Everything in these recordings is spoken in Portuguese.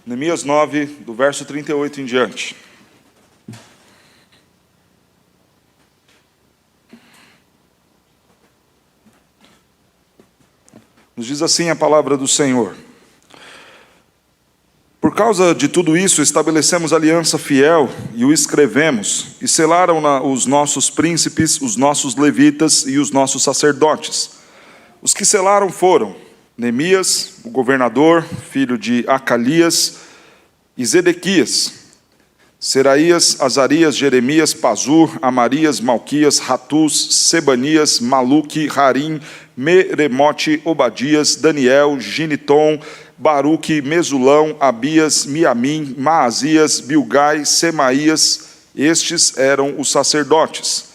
Neemias 9, do verso 38 em diante. Nos diz assim a palavra do Senhor. Por causa de tudo isso, estabelecemos aliança fiel e o escrevemos, e selaram os nossos príncipes, os nossos levitas e os nossos sacerdotes. Os que selaram foram Neemias, o governador, filho de Acalias, e Zedequias, Seraías, Azarias, Jeremias, Pazur, Amarias, Malquias, Ratus, Sebanias, Maluque, Harim, Meremote, Obadias, Daniel, Ginitom, Baruque, Mesulão, Abias, Miamim, Maazias, Bilgai, Semaías. Estes eram os sacerdotes.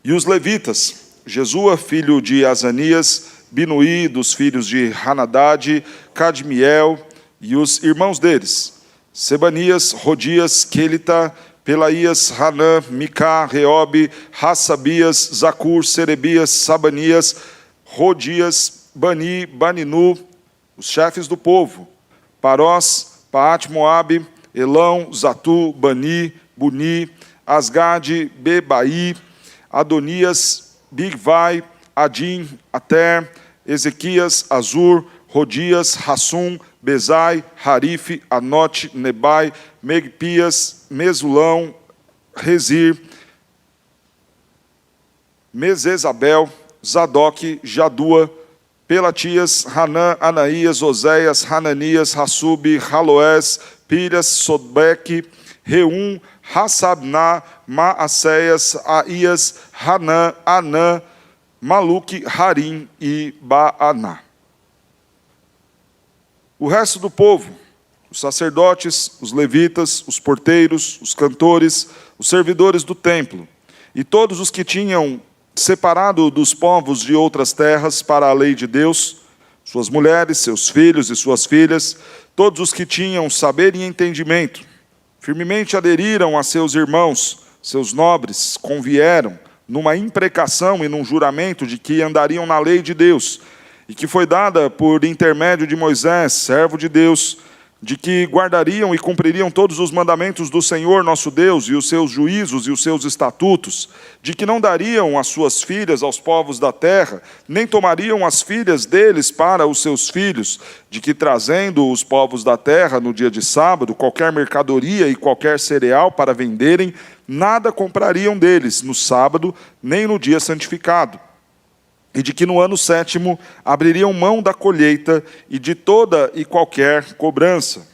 E os levitas, Jesua, filho de Azanias, Binuí, dos filhos de Hanadade, Cadmiel, e os irmãos deles, Sebanias, Rodias, Quelita, Pelaías, Hanã, Micá, Reobe, Hassabias, Zacur, Serebias, Sabanias, Rodias, Bani, Baninu, os chefes do povo, Parós, Paat Moabe, Elão, Zatu, Bani, Buni, Asgade, Bebai, Adonias, Bigvai, Adim, Ater, Ezequias, Azur, Rodias, Hassum, Bezai, Harife, Anote, Nebai, Megpias, Mesulão, Rezir, Mesesabel, Zadok, Jadua, Pelatias, Hanã, Anaías, Oséias, Hananias, Hassub, Haloés, Pilhas, Sodbeque, Reum, Hassabná, Maacéias, Aías, Hanã, Anã, Maluque, Harim e Baaná. O resto do povo, os sacerdotes, os levitas, os porteiros, os cantores, os servidores do templo, e todos os que tinham separado dos povos de outras terras para a lei de Deus, suas mulheres, seus filhos e suas filhas, todos os que tinham saber e entendimento, firmemente aderiram a seus irmãos, seus nobres, convieram numa imprecação e num juramento de que andariam na lei de Deus, e que foi dada por intermédio de Moisés, servo de Deus, de que guardariam e cumpririam todos os mandamentos do Senhor nosso Deus, e os seus juízos e os seus estatutos, de que não dariam as suas filhas aos povos da terra, nem tomariam as filhas deles para os seus filhos, de que trazendo os povos da terra no dia de sábado, qualquer mercadoria e qualquer cereal para venderem, nada comprariam deles no sábado, nem no dia santificado. E de que no ano 7º abririam mão da colheita e de toda e qualquer cobrança.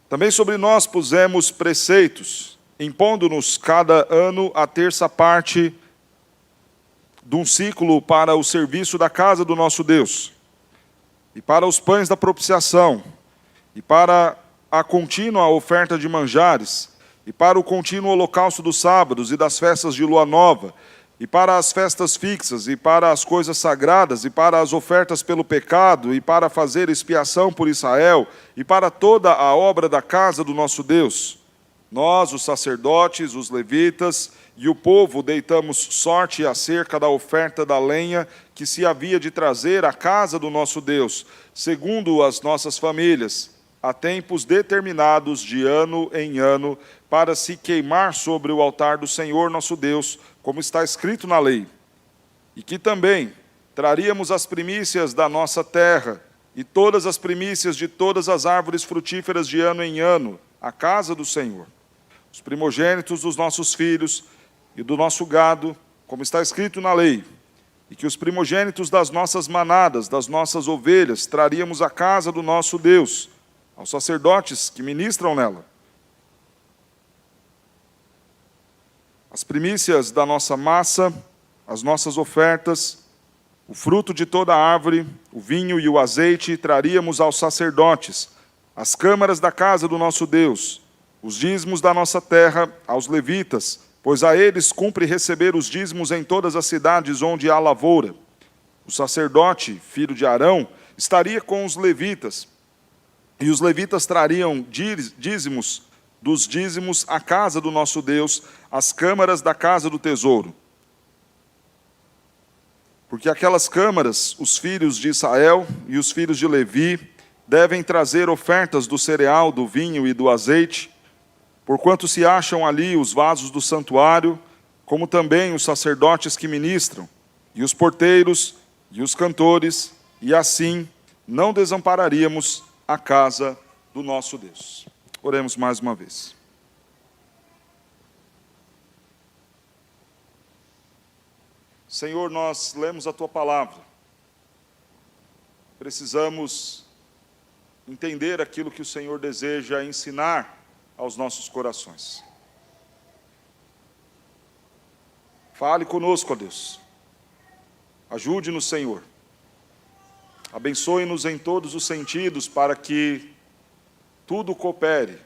Também sobre nós pusemos preceitos, impondo-nos cada ano a terça parte de um ciclo para o serviço da casa do nosso Deus, e para os pães da propiciação, e para a contínua oferta de manjares, e para o contínuo holocausto dos sábados e das festas de lua nova, e para as festas fixas, e para as coisas sagradas, e para as ofertas pelo pecado, e para fazer expiação por Israel, e para toda a obra da casa do nosso Deus. Nós, os sacerdotes, os levitas e o povo, deitamos sorte acerca da oferta da lenha que se havia de trazer à casa do nosso Deus, segundo as nossas famílias, a tempos determinados de ano em ano, para se queimar sobre o altar do Senhor nosso Deus, como está escrito na lei. E que também traríamos as primícias da nossa terra, e todas as primícias de todas as árvores frutíferas de ano em ano, à casa do Senhor. Os primogênitos dos nossos filhos e do nosso gado, como está escrito na lei. E que os primogênitos das nossas manadas, das nossas ovelhas, traríamos à casa do nosso Deus, aos sacerdotes que ministram nela. As primícias da nossa massa, as nossas ofertas, o fruto de toda a árvore, o vinho e o azeite, traríamos aos sacerdotes, as câmaras da casa do nosso Deus, os dízimos da nossa terra aos levitas, pois a eles cumpre receber os dízimos em todas as cidades onde há lavoura. O sacerdote, filho de Arão, estaria com os levitas, e os levitas trariam dízimos dos dízimos à casa do nosso Deus, às câmaras da casa do tesouro. Porque aquelas câmaras, os filhos de Israel e os filhos de Levi devem trazer ofertas do cereal, do vinho e do azeite, porquanto se acham ali os vasos do santuário, como também os sacerdotes que ministram, e os porteiros, e os cantores, e assim não desampararíamos a casa do nosso Deus. Oremos mais uma vez. Senhor, nós lemos a Tua palavra. Precisamos entender aquilo que o Senhor deseja ensinar aos nossos corações. Fale conosco, ó Deus. Ajude-nos, Senhor. Abençoe-nos em todos os sentidos para que tudo coopere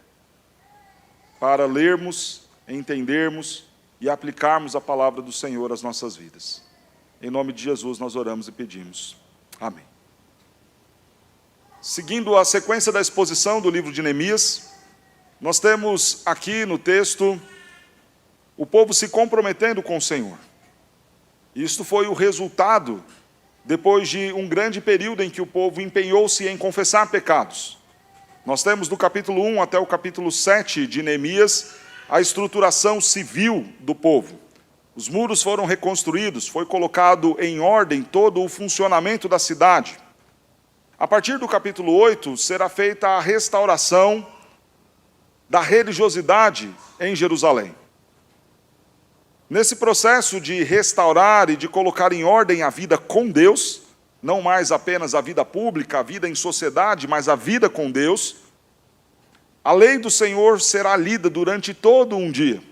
para lermos, entendermos e aplicarmos a palavra do Senhor às nossas vidas. Em nome de Jesus nós oramos e pedimos. Amém. Seguindo a sequência da exposição do livro de Neemias, nós temos aqui no texto o povo se comprometendo com o Senhor. Isto foi o resultado depois de um grande período em que o povo empenhou-se em confessar pecados. Nós temos do capítulo 1 até o capítulo 7 de Neemias a estruturação civil do povo. Os muros foram reconstruídos, foi colocado em ordem todo o funcionamento da cidade. A partir do capítulo 8 será feita a restauração da religiosidade em Jerusalém. Nesse processo de restaurar e de colocar em ordem a vida com Deus, não mais apenas a vida pública, a vida em sociedade, mas a vida com Deus, a lei do Senhor será lida durante todo um dia.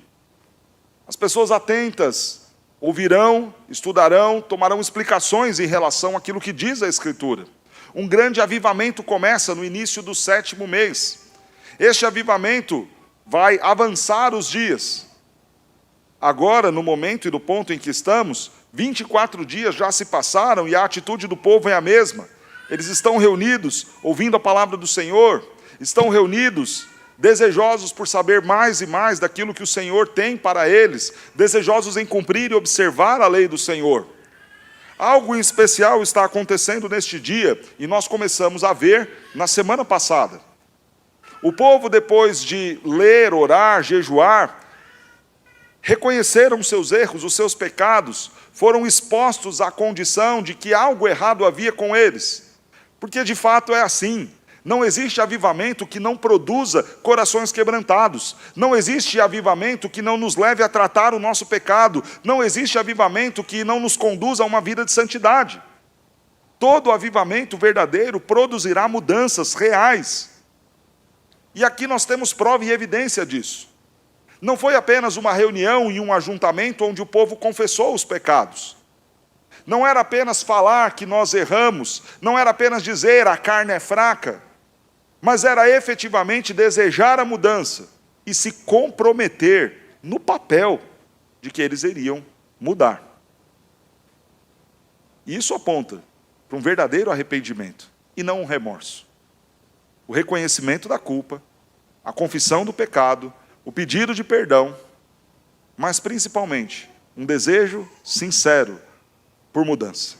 As pessoas atentas ouvirão, estudarão, tomarão explicações em relação àquilo que diz a Escritura. Um grande avivamento começa no início do 7º mês. Este avivamento vai avançar os dias. Agora, no momento e no ponto em que estamos, 24 dias já se passaram e a atitude do povo é a mesma. Eles estão reunidos, ouvindo a palavra do Senhor, estão reunidos, desejosos por saber mais e mais daquilo que o Senhor tem para eles, desejosos em cumprir e observar a lei do Senhor. Algo em especial está acontecendo neste dia, e nós começamos a ver na semana passada. O povo, depois de ler, orar, jejuar, reconheceram seus erros, os seus pecados, foram expostos à condição de que algo errado havia com eles. Porque de fato é assim. Não existe avivamento que não produza corações quebrantados. Não existe avivamento que não nos leve a tratar o nosso pecado. Não existe avivamento que não nos conduza a uma vida de santidade. Todo avivamento verdadeiro produzirá mudanças reais. E aqui nós temos prova e evidência disso. Não foi apenas uma reunião e um ajuntamento onde o povo confessou os pecados. Não era apenas falar que nós erramos, não era apenas dizer a carne é fraca, mas era efetivamente desejar a mudança e se comprometer no papel de que eles iriam mudar. E isso aponta para um verdadeiro arrependimento e não um remorso. O reconhecimento da culpa, a confissão do pecado, o pedido de perdão, mas principalmente um desejo sincero por mudança.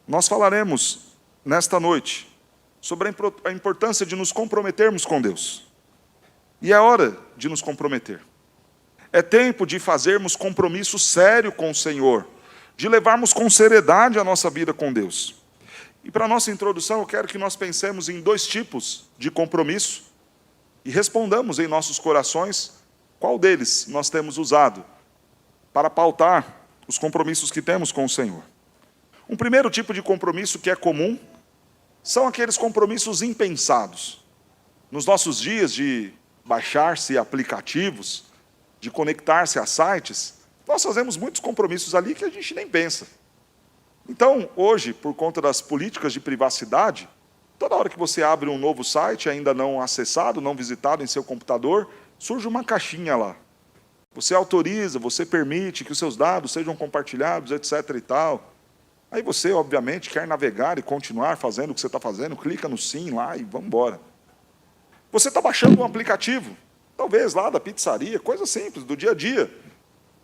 Nós falaremos nesta noite sobre a importância de nos comprometermos com Deus. E é hora de nos comprometer. É tempo de fazermos compromisso sério com o Senhor, de levarmos com seriedade a nossa vida com Deus. E para a nossa introdução, eu quero que nós pensemos em 2 tipos de compromisso e respondamos em nossos corações qual deles nós temos usado para pautar os compromissos que temos com o Senhor. Um primeiro tipo de compromisso que é comum são aqueles compromissos impensados. Nos nossos dias de baixar-se aplicativos, de conectar-se a sites, nós fazemos muitos compromissos ali que a gente nem pensa. Então, hoje, por conta das políticas de privacidade, toda hora que você abre um novo site, ainda não acessado, não visitado em seu computador, surge uma caixinha lá. Você autoriza, você permite que os seus dados sejam compartilhados, etc. e tal. Aí você, obviamente, quer navegar e continuar fazendo o que você está fazendo, clica no sim lá e vamos embora. Você está baixando um aplicativo, talvez lá da pizzaria, coisa simples, do dia a dia.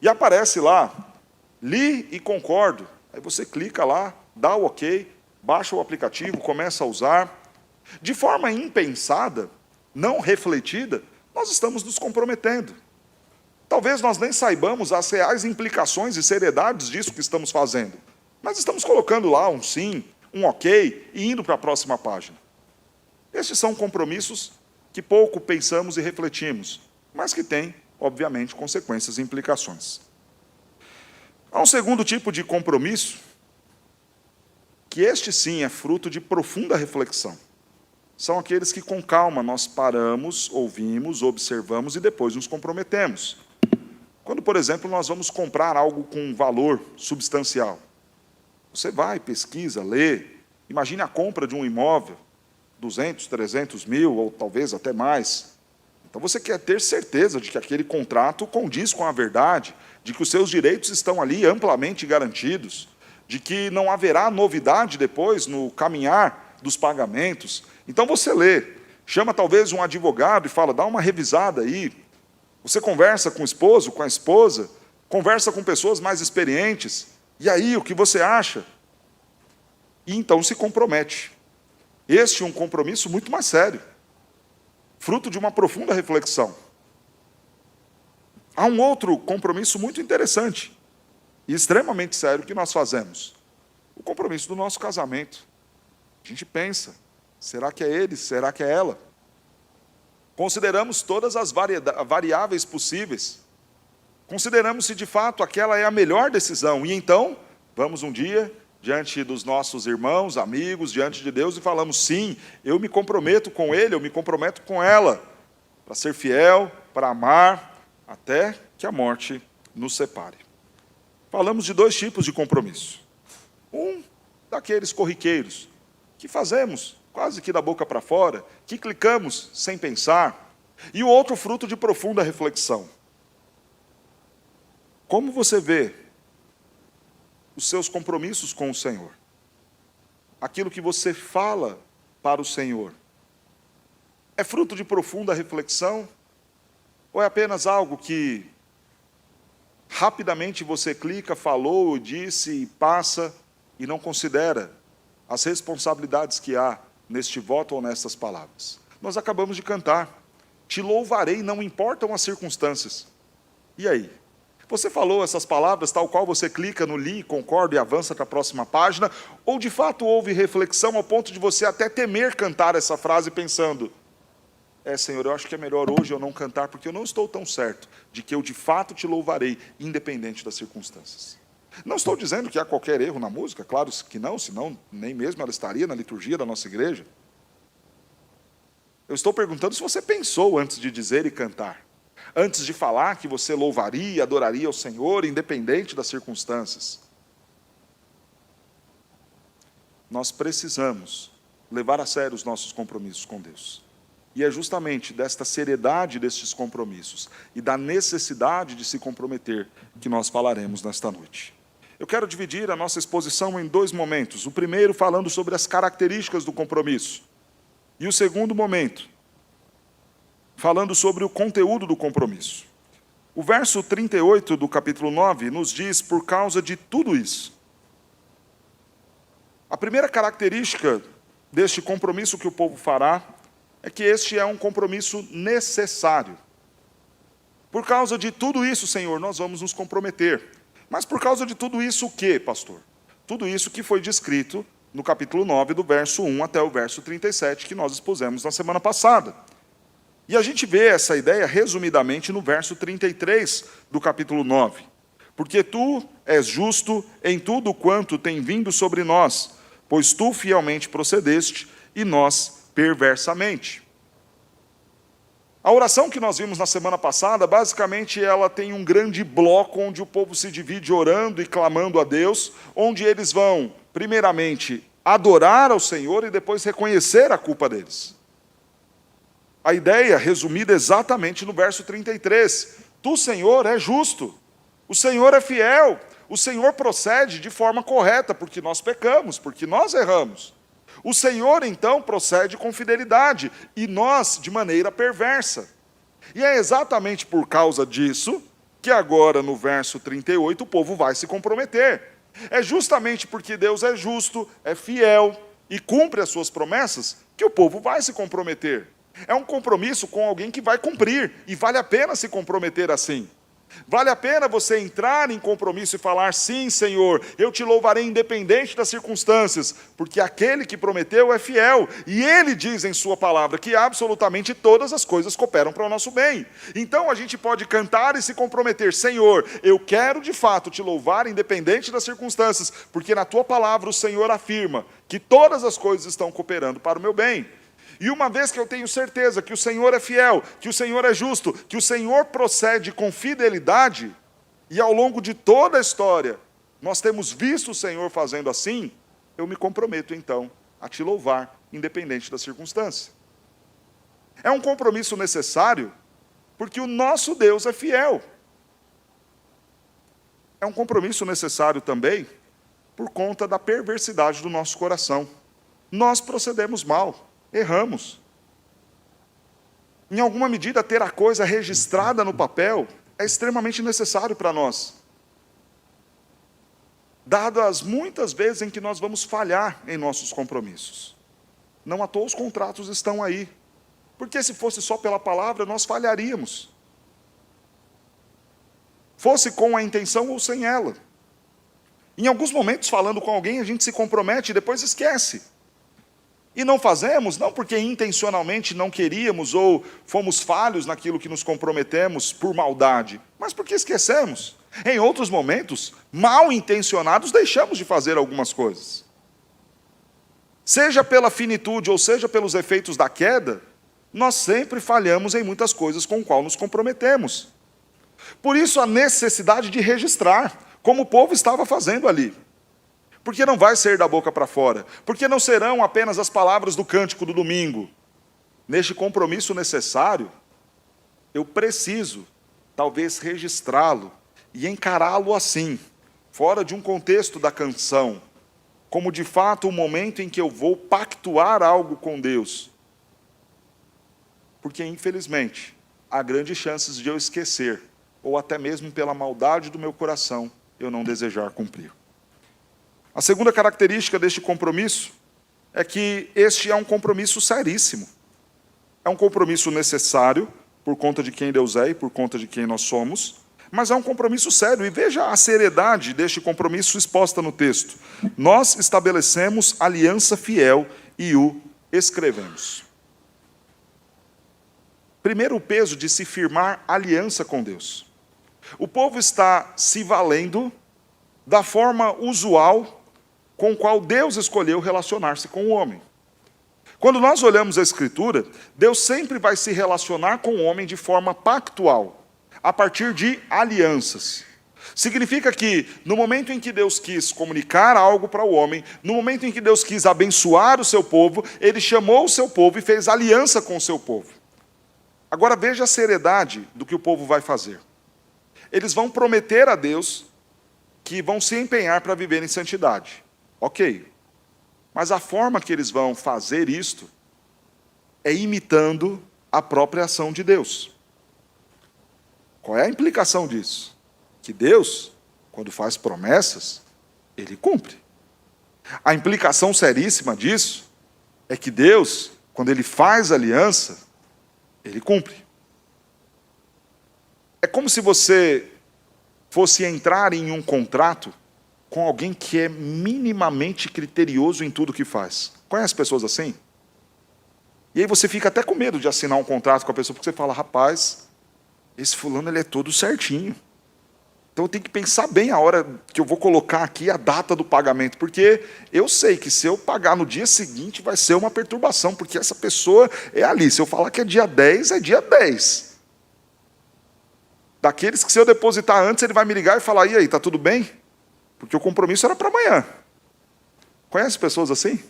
E aparece lá, li e concordo. Aí você clica lá, dá o ok, baixa o aplicativo, começa a usar. De forma impensada, não refletida, nós estamos nos comprometendo. Talvez nós nem saibamos as reais implicações e seriedades disso que estamos fazendo, mas estamos colocando lá um sim, um ok e indo para a próxima página. Estes são compromissos que pouco pensamos e refletimos, mas que têm, obviamente, consequências e implicações. Há um segundo tipo de compromisso, que este sim é fruto de profunda reflexão. São aqueles que com calma nós paramos, ouvimos, observamos e depois nos comprometemos. Quando, por exemplo, nós vamos comprar algo com um valor substancial, você vai, pesquisa, lê, imagine a compra de um imóvel, 200, 300 mil, ou talvez até mais. Então você quer ter certeza de que aquele contrato condiz com a verdade, de que os seus direitos estão ali amplamente garantidos, de que não haverá novidade depois no caminhar dos pagamentos. Então você lê, chama talvez um advogado e fala, dá uma revisada aí. Você conversa com o esposo, com a esposa, conversa com pessoas mais experientes. E aí, o que você acha? E então se compromete. Este é um compromisso muito mais sério, fruto de uma profunda reflexão. Há um outro compromisso muito interessante e extremamente sério que nós fazemos. O compromisso do nosso casamento. A gente pensa, será que é ele? Será que é ela? Consideramos todas as variáveis possíveis. Consideramos se de fato aquela é a melhor decisão. E então, vamos um dia, diante dos nossos irmãos, amigos, diante de Deus, e falamos, sim, eu me comprometo com ele, eu me comprometo com ela, para ser fiel, para amar, até que a morte nos separe. Falamos de dois tipos de compromisso. Um, daqueles corriqueiros, que fazemos quase que da boca para fora, que clicamos sem pensar, e o outro fruto de profunda reflexão. Como você vê os seus compromissos com o Senhor? Aquilo que você fala para o Senhor, é fruto de profunda reflexão? Ou é apenas algo que rapidamente você clica, falou, disse e passa e não considera as responsabilidades que há neste voto ou nestas palavras? Nós acabamos de cantar, te louvarei, não importam as circunstâncias. E aí? Você falou essas palavras tal qual você clica no li, concordo e avança para a próxima página, ou de fato houve reflexão ao ponto de você até temer cantar essa frase pensando, Senhor, eu acho que é melhor hoje eu não cantar, porque eu não estou tão certo de que eu de fato te louvarei, independente das circunstâncias. Não estou dizendo que há qualquer erro na música, claro que não, senão nem mesmo ela estaria na liturgia da nossa igreja. Eu estou perguntando se você pensou antes de dizer e cantar, antes de falar que você louvaria, adoraria ao Senhor, independente das circunstâncias. Nós precisamos levar a sério os nossos compromissos com Deus. E é justamente desta seriedade destes compromissos e da necessidade de se comprometer que nós falaremos nesta noite. Eu quero dividir a nossa exposição em dois momentos. O primeiro falando sobre as características do compromisso. E o segundo momento, falando sobre o conteúdo do compromisso. O verso 38 do capítulo 9 nos diz, por causa de tudo isso. A primeira característica deste compromisso que o povo fará é que este é um compromisso necessário. Por causa de tudo isso, Senhor, nós vamos nos comprometer. Mas por causa de tudo isso o quê, pastor? Tudo isso que foi descrito no capítulo 9, do verso 1 até o verso 37, que nós expusemos na semana passada. E a gente vê essa ideia resumidamente no verso 33 do capítulo 9. Porque tu és justo em tudo quanto tem vindo sobre nós, pois tu fielmente procedeste e nós perversamente. A oração que nós vimos na semana passada, basicamente ela tem um grande bloco onde o povo se divide orando e clamando a Deus, onde eles vão, primeiramente, adorar ao Senhor e depois reconhecer a culpa deles. A ideia resumida exatamente no verso 33. Tu, Senhor, é justo, o Senhor é fiel, o Senhor procede de forma correta, porque nós pecamos, porque nós erramos. O Senhor, então, procede com fidelidade, e nós de maneira perversa. E é exatamente por causa disso, que agora no verso 38 o povo vai se comprometer. É justamente porque Deus é justo, é fiel e cumpre as suas promessas que o povo vai se comprometer. É um compromisso com alguém que vai cumprir, e vale a pena se comprometer assim. Vale a pena você entrar em compromisso e falar: sim, Senhor, eu te louvarei independente das circunstâncias, porque aquele que prometeu é fiel, e ele diz em sua palavra que absolutamente todas as coisas cooperam para o nosso bem. Então a gente pode cantar e se comprometer: Senhor, eu quero de fato te louvar independente das circunstâncias, porque na tua palavra o Senhor afirma que todas as coisas estão cooperando para o meu bem. E uma vez que eu tenho certeza que o Senhor é fiel, que o Senhor é justo, que o Senhor procede com fidelidade, e ao longo de toda a história nós temos visto o Senhor fazendo assim, eu me comprometo então a te louvar, independente da circunstância. É um compromisso necessário, porque o nosso Deus é fiel. É um compromisso necessário também, por conta da perversidade do nosso coração. Nós procedemos mal. Erramos. Em alguma medida, ter a coisa registrada no papel é extremamente necessário para nós, dadas as muitas vezes em que nós vamos falhar em nossos compromissos. Não à toa os contratos estão aí, porque se fosse só pela palavra, nós falharíamos. Fosse com a intenção ou sem ela. Em alguns momentos, falando com alguém, a gente se compromete e depois esquece. E não fazemos, não porque intencionalmente não queríamos ou fomos falhos naquilo que nos comprometemos por maldade, mas porque esquecemos. Em outros momentos, mal intencionados, deixamos de fazer algumas coisas. Seja pela finitude ou seja pelos efeitos da queda, nós sempre falhamos em muitas coisas com as quais nos comprometemos. Por isso a necessidade de registrar, como o povo estava fazendo ali. Porque não vai ser da boca para fora. Porque não serão apenas as palavras do cântico do domingo. Neste compromisso necessário, eu preciso, talvez, registrá-lo e encará-lo assim, fora de um contexto da canção, como de fato o momento em que eu vou pactuar algo com Deus. Porque, infelizmente, há grandes chances de eu esquecer, ou até mesmo pela maldade do meu coração, eu não desejar cumprir. A segunda característica deste compromisso é que este é um compromisso seríssimo. É um compromisso necessário, por conta de quem Deus é e por conta de quem nós somos, mas é um compromisso sério. E veja a seriedade deste compromisso exposta no texto. Nós estabelecemos aliança fiel e o escrevemos. Primeiro, o peso de se firmar aliança com Deus. O povo está se valendo da forma usual com o qual Deus escolheu relacionar-se com o homem. Quando nós olhamos a Escritura, Deus sempre vai se relacionar com o homem de forma pactual, a partir de alianças. Significa que, no momento em que Deus quis comunicar algo para o homem, no momento em que Deus quis abençoar o seu povo, Ele chamou o seu povo e fez aliança com o seu povo. Agora veja a seriedade do que o povo vai fazer. Eles vão prometer a Deus que vão se empenhar para viver em santidade. Ok, mas a forma que eles vão fazer isto é imitando a própria ação de Deus. Qual é a implicação disso? Que Deus, quando faz promessas, Ele cumpre. A implicação seríssima disso é que Deus, quando Ele faz aliança, Ele cumpre. É como se você fosse entrar em um contrato com alguém que é minimamente criterioso em tudo que faz. Conhece pessoas assim? E aí você fica até com medo de assinar um contrato com a pessoa, porque você fala: rapaz, esse fulano ele é todo certinho. Então eu tenho que pensar bem a hora que eu vou colocar aqui a data do pagamento, porque eu sei que se eu pagar no dia seguinte vai ser uma perturbação, porque essa pessoa é ali. Se eu falar que é dia 10, é dia 10. Daqueles que se eu depositar antes, ele vai me ligar e falar: e aí, está tudo bem? Porque o compromisso era para amanhã. Conhece pessoas assim?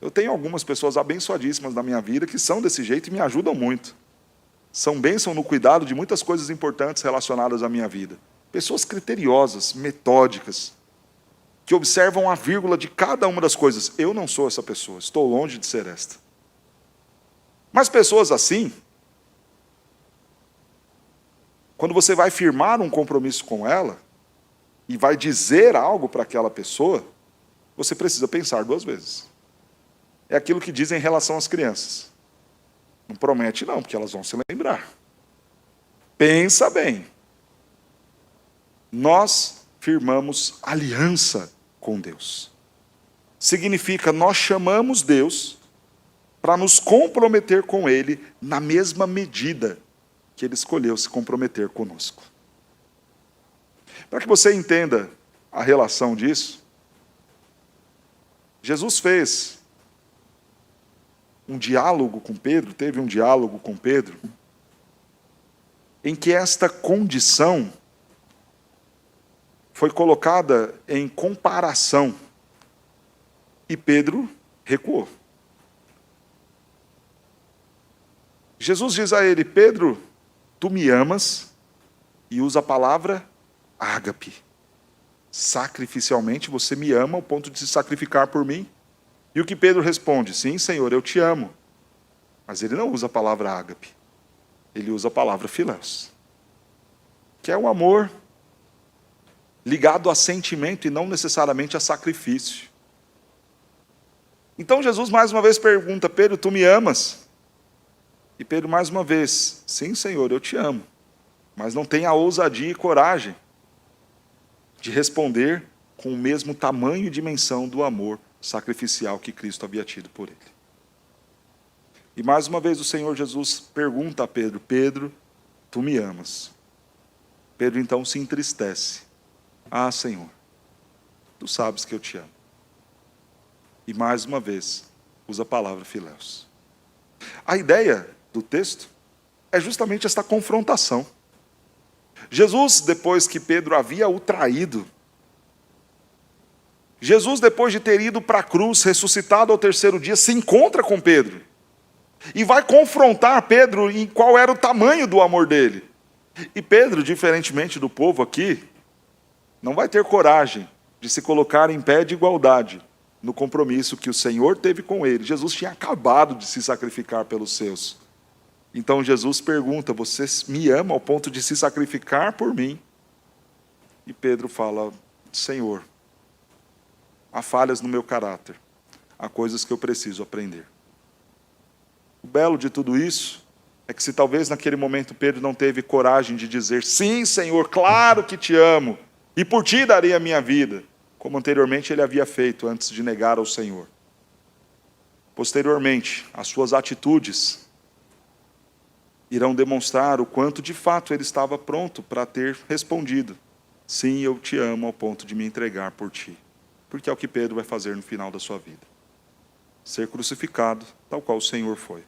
Eu tenho algumas pessoas abençoadíssimas na minha vida que são desse jeito e me ajudam muito. São bênção no cuidado de muitas coisas importantes relacionadas à minha vida. Pessoas criteriosas, metódicas, que observam a vírgula de cada uma das coisas. Eu não sou essa pessoa, estou longe de ser esta. Mas pessoas assim, quando você vai firmar um compromisso com ela, e vai dizer algo para aquela pessoa, você precisa pensar 2 vezes. É aquilo que dizem em relação às crianças. Não promete não, porque elas vão se lembrar. Pensa bem. Nós firmamos aliança com Deus. Significa, nós chamamos Deus para nos comprometer com Ele na mesma medida que Ele escolheu se comprometer conosco. Para que você entenda a relação disso, Jesus fez um diálogo com Pedro, teve um diálogo com Pedro, em que esta condição foi colocada em comparação, e Pedro recuou. Jesus diz a ele: Pedro, tu me amas, e usa a palavra ágape. Sacrificialmente você me ama ao ponto de se sacrificar por mim? E o que Pedro responde? Sim, Senhor, eu te amo. Mas ele não usa a palavra ágape. Ele usa a palavra filéus, que é um amor ligado a sentimento e não necessariamente a sacrifício. Então Jesus mais uma vez pergunta: Pedro, tu me amas? E Pedro mais uma vez: sim, Senhor, eu te amo. Mas não tem a ousadia e coragem de responder com o mesmo tamanho e dimensão do amor sacrificial que Cristo havia tido por ele. E mais uma vez o Senhor Jesus pergunta a Pedro: Pedro, tu me amas? Pedro então se entristece. Ah, Senhor, tu sabes que eu te amo. E mais uma vez usa a palavra filéus. A ideia do texto é justamente esta confrontação. Jesus, depois que Pedro havia o traído, Jesus, depois de ter ido para a cruz, ressuscitado ao 3º dia, se encontra com Pedro e vai confrontar Pedro em qual era o tamanho do amor dele. E Pedro, diferentemente do povo aqui, não vai ter coragem de se colocar em pé de igualdade no compromisso que o Senhor teve com ele. Jesus tinha acabado de se sacrificar pelos seus. Então Jesus pergunta: você me ama ao ponto de se sacrificar por mim? E Pedro fala: Senhor, há falhas no meu caráter, há coisas que eu preciso aprender. O belo de tudo isso é que, se talvez naquele momento Pedro não teve coragem de dizer: sim, Senhor, claro que te amo, e por ti darei a minha vida, como anteriormente ele havia feito antes de negar ao Senhor. Posteriormente, as suas atitudes irão demonstrar o quanto de fato ele estava pronto para ter respondido: sim, eu te amo, ao ponto de me entregar por ti. Porque é o que Pedro vai fazer no final da sua vida: ser crucificado, tal qual o Senhor foi.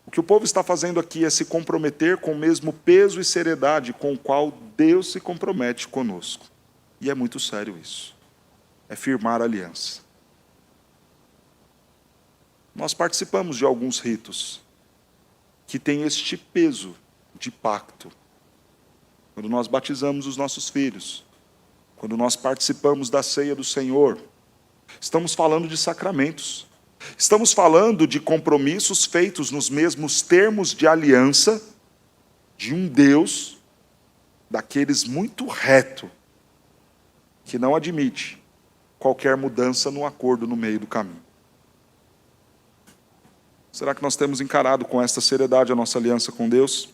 O que o povo está fazendo aqui é se comprometer com o mesmo peso e seriedade com o qual Deus se compromete conosco. E é muito sério isso. É firmar aliança. Nós participamos de alguns ritos que têm este peso de pacto. Quando nós batizamos os nossos filhos, quando nós participamos da ceia do Senhor, estamos falando de sacramentos. Estamos falando de compromissos feitos nos mesmos termos de aliança de um Deus daqueles muito reto, que não admite qualquer mudança no acordo no meio do caminho. Será que nós temos encarado com esta seriedade a nossa aliança com Deus?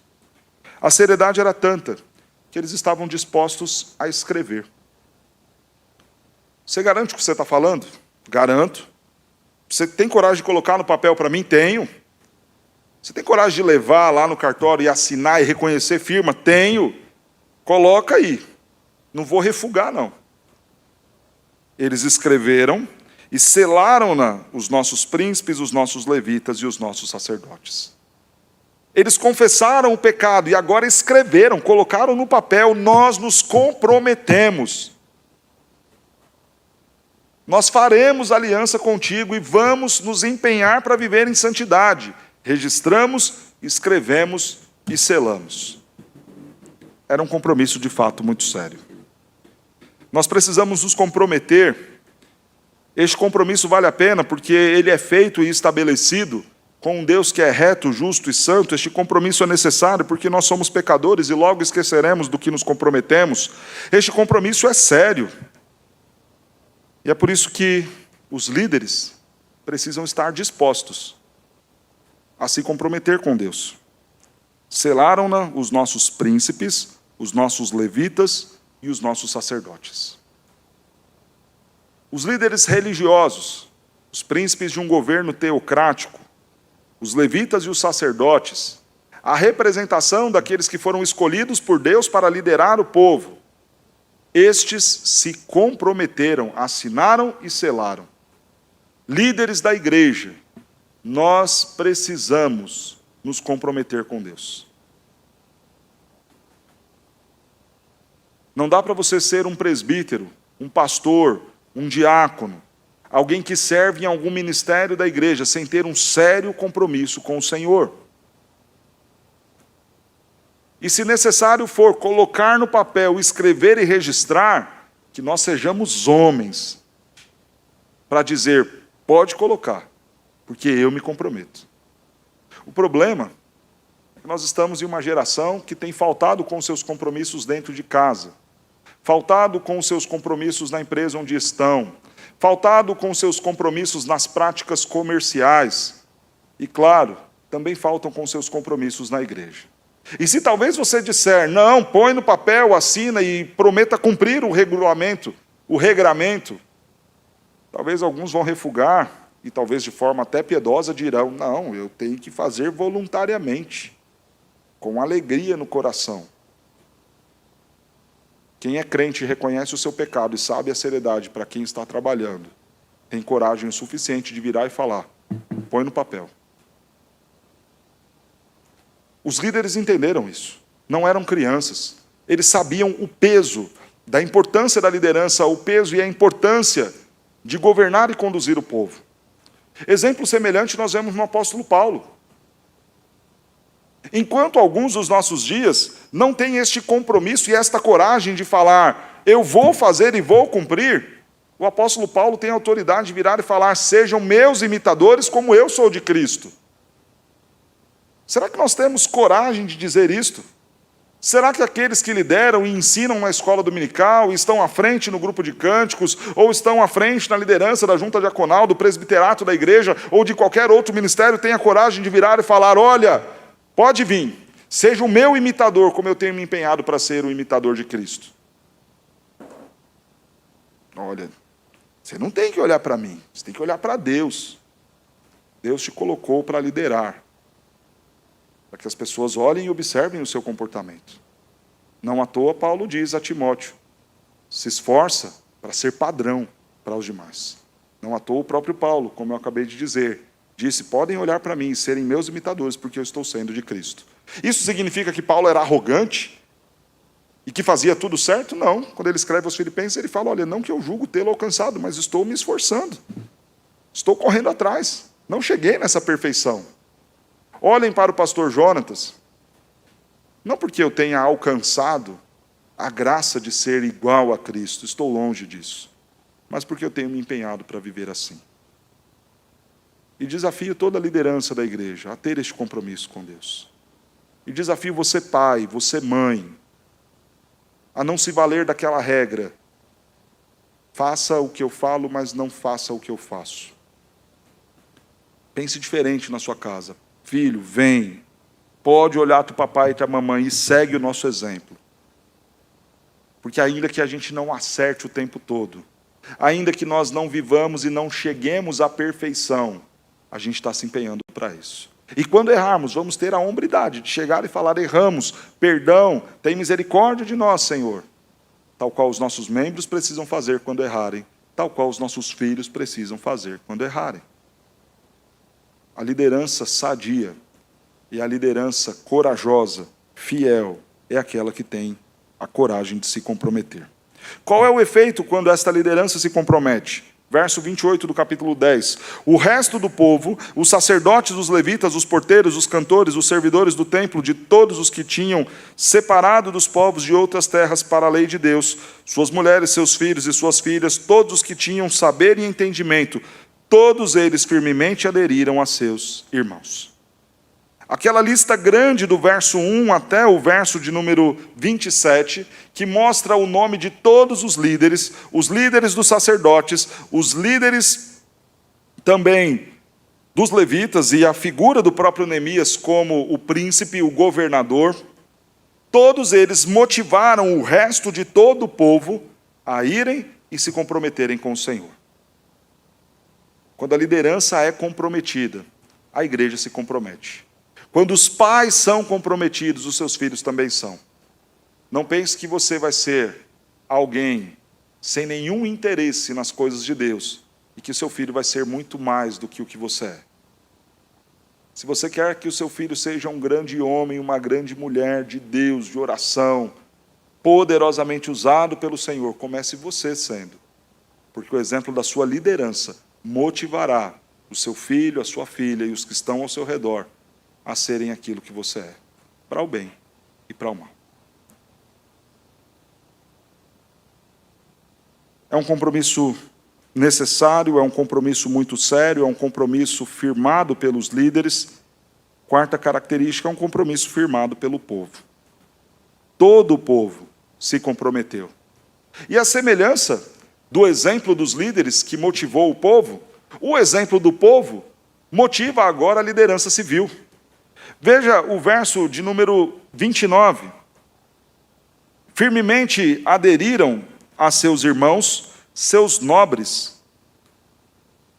A seriedade era tanta que eles estavam dispostos a escrever. Você garante o que você está falando? Garanto. Você tem coragem de colocar no papel para mim? Tenho. Você tem coragem de levar lá no cartório e assinar e reconhecer firma? Tenho. Coloca aí. Não vou refugar, não. Eles escreveram e selaram-na os nossos príncipes, os nossos levitas e os nossos sacerdotes. Eles confessaram o pecado e agora escreveram, colocaram no papel: nós nos comprometemos. Nós faremos aliança contigo e vamos nos empenhar para viver em santidade. Registramos, escrevemos e selamos. Era um compromisso de fato muito sério. Nós precisamos nos comprometer. Este compromisso vale a pena porque ele é feito e estabelecido com um Deus que é reto, justo e santo, este compromisso é necessário porque nós somos pecadores e logo esqueceremos do que nos comprometemos. Este compromisso é sério. E é por isso que os líderes precisam estar dispostos a se comprometer com Deus. Selaram-na os nossos príncipes, os nossos levitas e os nossos sacerdotes. Os líderes religiosos, os príncipes de um governo teocrático, os levitas e os sacerdotes, a representação daqueles que foram escolhidos por Deus para liderar o povo, estes se comprometeram, assinaram e selaram. Líderes da igreja, nós precisamos nos comprometer com Deus. Não dá para você ser um presbítero, um pastor, um diácono, alguém que serve em algum ministério da igreja, sem ter um sério compromisso com o Senhor. E se necessário for colocar no papel, escrever e registrar, que nós sejamos homens, para dizer, pode colocar, porque eu me comprometo. O problema é que nós estamos em uma geração que tem faltado com seus compromissos dentro de casa, faltado com seus compromissos na empresa onde estão, faltado com seus compromissos nas práticas comerciais e, claro, também faltam com seus compromissos na igreja. E se talvez você disser, não, põe no papel, assina e prometa cumprir o regulamento, o regramento, talvez alguns vão refugar e talvez de forma até piedosa dirão, não, eu tenho que fazer voluntariamente, com alegria no coração. Quem é crente e reconhece o seu pecado e sabe a seriedade para quem está trabalhando, tem coragem o suficiente de virar e falar, põe no papel. Os líderes entenderam isso, não eram crianças. Eles sabiam o peso da importância da liderança, o peso e a importância de governar e conduzir o povo. Exemplo semelhante nós vemos no apóstolo Paulo. Enquanto alguns dos nossos dias não têm este compromisso e esta coragem de falar, eu vou fazer e vou cumprir, o apóstolo Paulo tem a autoridade de virar e falar, sejam meus imitadores como eu sou de Cristo. Será que nós temos coragem de dizer isto? Será que aqueles que lideram e ensinam na escola dominical, estão à frente no grupo de cânticos, ou estão à frente na liderança da junta diaconal, do presbiterato da igreja, ou de qualquer outro ministério, têm a coragem de virar e falar, olha, pode vir, seja o meu imitador, como eu tenho me empenhado para ser o imitador de Cristo. Olha, você não tem que olhar para mim, você tem que olhar para Deus. Deus te colocou para liderar, para que as pessoas olhem e observem o seu comportamento. Não à toa Paulo diz a Timóteo, se esforça para ser padrão para os demais. Não à toa o próprio Paulo, como eu acabei de dizer, disse, podem olhar para mim e serem meus imitadores, porque eu estou sendo de Cristo. Isso significa que Paulo era arrogante e que fazia tudo certo? Não. Quando ele escreve aos Filipenses, ele fala, olha, não que eu julgo tê-lo alcançado, mas estou me esforçando. Estou correndo atrás. Não cheguei nessa perfeição. Olhem para o pastor Jonatas. Não porque eu tenha alcançado a graça de ser igual a Cristo, estou longe disso, mas porque eu tenho me empenhado para viver assim. E desafio toda a liderança da igreja a ter este compromisso com Deus. E desafio você pai, você mãe, a não se valer daquela regra. Faça o que eu falo, mas não faça o que eu faço. Pense diferente na sua casa. Filho, vem, pode olhar para o papai e para a mamãe e segue o nosso exemplo. Porque ainda que a gente não acerte o tempo todo, ainda que nós não vivamos e não cheguemos à perfeição, a gente está se empenhando para isso. E quando errarmos, vamos ter a hombridade de chegar e falar, erramos, perdão, tem misericórdia de nós, Senhor. Tal qual os nossos membros precisam fazer quando errarem, tal qual os nossos filhos precisam fazer quando errarem. A liderança sadia e a liderança corajosa, fiel, é aquela que tem a coragem de se comprometer. Qual é o efeito quando esta liderança se compromete? Verso 28 do capítulo 10. O resto do povo, os sacerdotes, os levitas, os porteiros, os cantores, os servidores do templo, de todos os que tinham separado dos povos de outras terras para a lei de Deus, suas mulheres, seus filhos e suas filhas, todos os que tinham saber e entendimento, todos eles firmemente aderiram a seus irmãos. Aquela lista grande do verso 1 até o verso de número 27, que mostra o nome de todos os líderes dos sacerdotes, os líderes também dos levitas e a figura do próprio Neemias como o príncipe, o governador, todos eles motivaram o resto de todo o povo a irem e se comprometerem com o Senhor. Quando a liderança é comprometida, a igreja se compromete. Quando os pais são comprometidos, os seus filhos também são. Não pense que você vai ser alguém sem nenhum interesse nas coisas de Deus e que o seu filho vai ser muito mais do que o que você é. Se você quer que o seu filho seja um grande homem, uma grande mulher de Deus, de oração, poderosamente usado pelo Senhor, comece você sendo. Porque o exemplo da sua liderança motivará o seu filho, a sua filha e os que estão ao seu redor a serem aquilo que você é, para o bem e para o mal. É um compromisso necessário, é um compromisso muito sério, é um compromisso firmado pelos líderes. Quarta característica, é um compromisso firmado pelo povo. Todo o povo se comprometeu. E a semelhança do exemplo dos líderes que motivou o povo, o exemplo do povo motiva agora a liderança civil. Veja o verso de número 29. Firmemente aderiram a seus irmãos, seus nobres,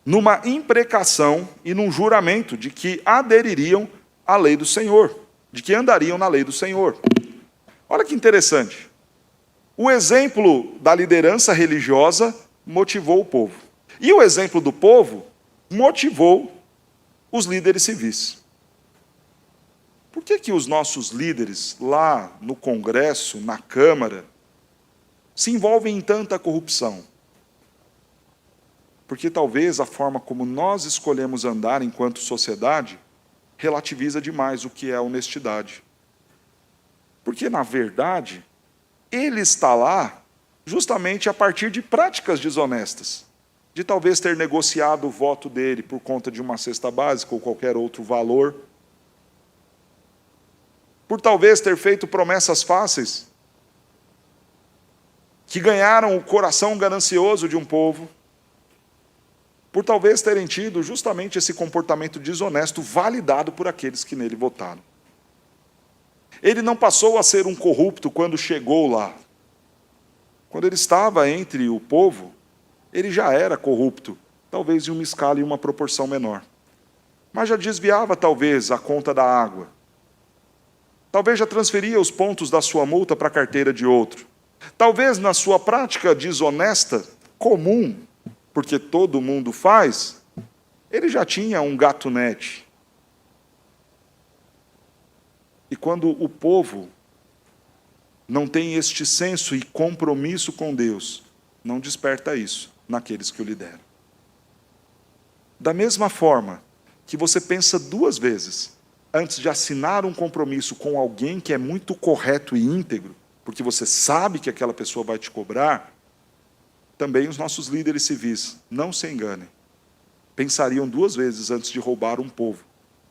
numa imprecação e num juramento de que adeririam à lei do Senhor, de que andariam na lei do Senhor. Olha que interessante. O exemplo da liderança religiosa motivou o povo. E o exemplo do povo motivou os líderes civis. Por que os nossos líderes, lá no Congresso, na Câmara, se envolvem em tanta corrupção? Porque talvez a forma como nós escolhemos andar enquanto sociedade relativiza demais o que é honestidade. Porque, na verdade, ele está lá justamente a partir de práticas desonestas, de talvez ter negociado o voto dele por conta de uma cesta básica ou qualquer outro valor, por talvez ter feito promessas fáceis, que ganharam o coração ganancioso de um povo, por talvez terem tido justamente esse comportamento desonesto validado por aqueles que nele votaram. Ele não passou a ser um corrupto quando chegou lá. Quando ele estava entre o povo, ele já era corrupto, talvez em uma escala e uma proporção menor. Mas já desviava talvez a conta da água. Talvez já transferia os pontos da sua multa para a carteira de outro. Talvez na sua prática desonesta, comum, porque todo mundo faz, ele já tinha um gatunete. E quando o povo não tem este senso e compromisso com Deus, não desperta isso naqueles que o lideram. Da mesma forma que você pensa duas vezes antes de assinar um compromisso com alguém que é muito correto e íntegro, porque você sabe que aquela pessoa vai te cobrar, também os nossos líderes civis, não se enganem, pensariam duas vezes antes de roubar um povo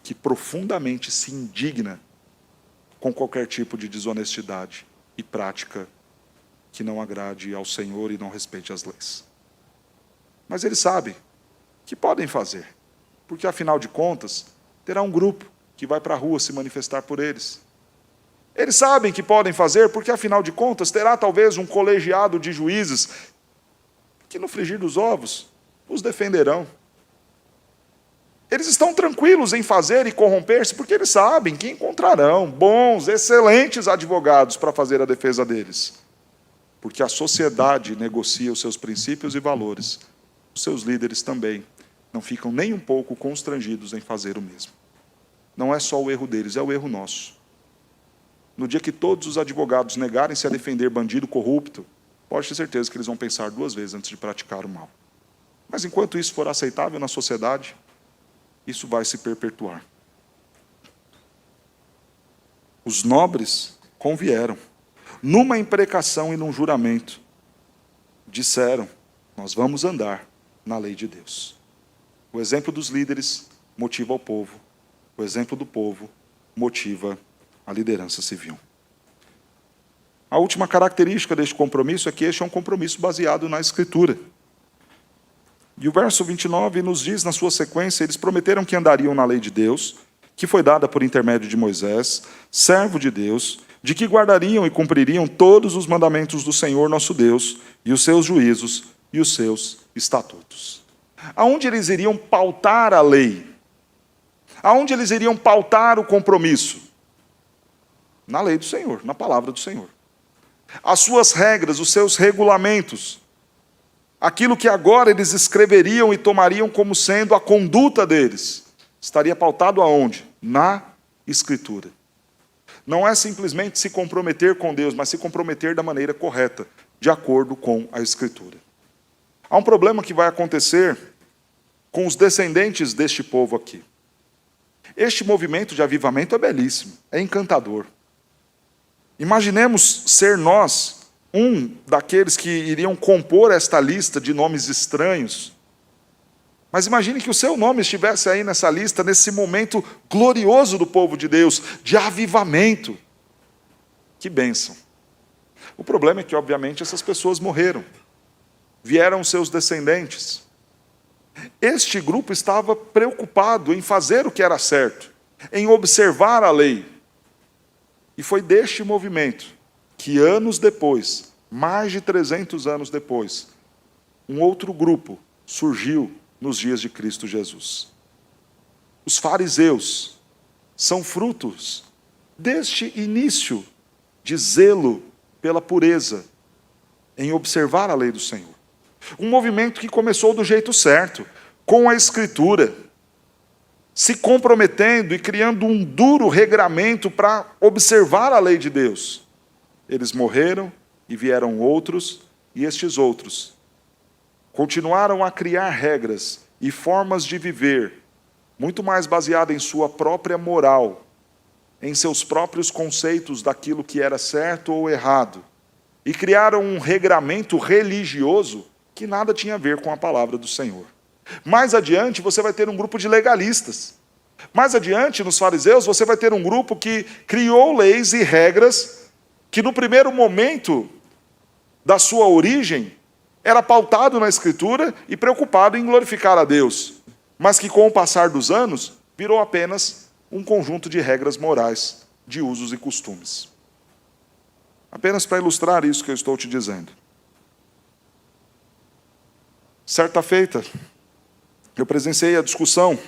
que profundamente se indigna com qualquer tipo de desonestidade e prática que não agrade ao Senhor e não respeite as leis. Mas eles sabem que podem fazer, porque afinal de contas, terá um grupo que vai para a rua se manifestar por eles. Eles sabem que podem fazer, porque afinal de contas, terá talvez um colegiado de juízes que no frigir dos ovos os defenderão. Eles estão tranquilos em fazer e corromper-se, porque eles sabem que encontrarão bons, excelentes advogados para fazer a defesa deles. Porque a sociedade negocia os seus princípios e valores. Os seus líderes também não ficam nem um pouco constrangidos em fazer o mesmo. Não é só o erro deles, é o erro nosso. No dia que todos os advogados negarem-se a defender bandido corrupto, pode ter certeza que eles vão pensar duas vezes antes de praticar o mal. Mas enquanto isso for aceitável na sociedade, isso vai se perpetuar. Os nobres convieram, numa imprecação e num juramento, disseram: nós vamos andar na lei de Deus. O exemplo dos líderes motiva o povo. O exemplo do povo motiva a liderança civil. A última característica deste compromisso é que este é um compromisso baseado na Escritura. E o verso 29 nos diz, na sua sequência, eles prometeram que andariam na lei de Deus, que foi dada por intermédio de Moisés, servo de Deus, de que guardariam e cumpririam todos os mandamentos do Senhor nosso Deus, e os seus juízos e os seus estatutos. Aonde eles iriam pautar a lei? Aonde eles iriam pautar o compromisso? Na lei do Senhor, na palavra do Senhor. As suas regras, os seus regulamentos, aquilo que agora eles escreveriam e tomariam como sendo a conduta deles, estaria pautado aonde? Na Escritura. Não é simplesmente se comprometer com Deus, mas se comprometer da maneira correta, de acordo com a Escritura. Há um problema que vai acontecer com os descendentes deste povo aqui. Este movimento de avivamento é belíssimo, é encantador. Imaginemos ser nós um daqueles que iriam compor esta lista de nomes estranhos. Mas imagine que o seu nome estivesse aí nessa lista, nesse momento glorioso do povo de Deus, de avivamento. Que bênção. O problema é que, obviamente, essas pessoas morreram. Vieram seus descendentes. Este grupo estava preocupado em fazer o que era certo, em observar a lei. E foi deste movimento que anos depois, mais de 300 anos depois, um outro grupo surgiu nos dias de Cristo Jesus. Os fariseus são frutos deste início de zelo pela pureza, em observar a lei do Senhor. Um movimento que começou do jeito certo, com a Escritura, se comprometendo e criando um duro regramento para observar a lei de Deus. Eles morreram e vieram outros, e estes outros continuaram a criar regras e formas de viver, muito mais baseada em sua própria moral, em seus próprios conceitos daquilo que era certo ou errado, e criaram um regramento religioso que nada tinha a ver com a palavra do Senhor. Mais adiante, você vai ter um grupo de legalistas. Mais adiante, nos fariseus, você vai ter um grupo que criou leis e regras que, no primeiro momento da sua origem, era pautado na Escritura e preocupado em glorificar a Deus, mas que, com o passar dos anos, virou apenas um conjunto de regras morais, de usos e costumes. Apenas para ilustrar isso que eu estou te dizendo. Certa feita, eu presenciei a discussão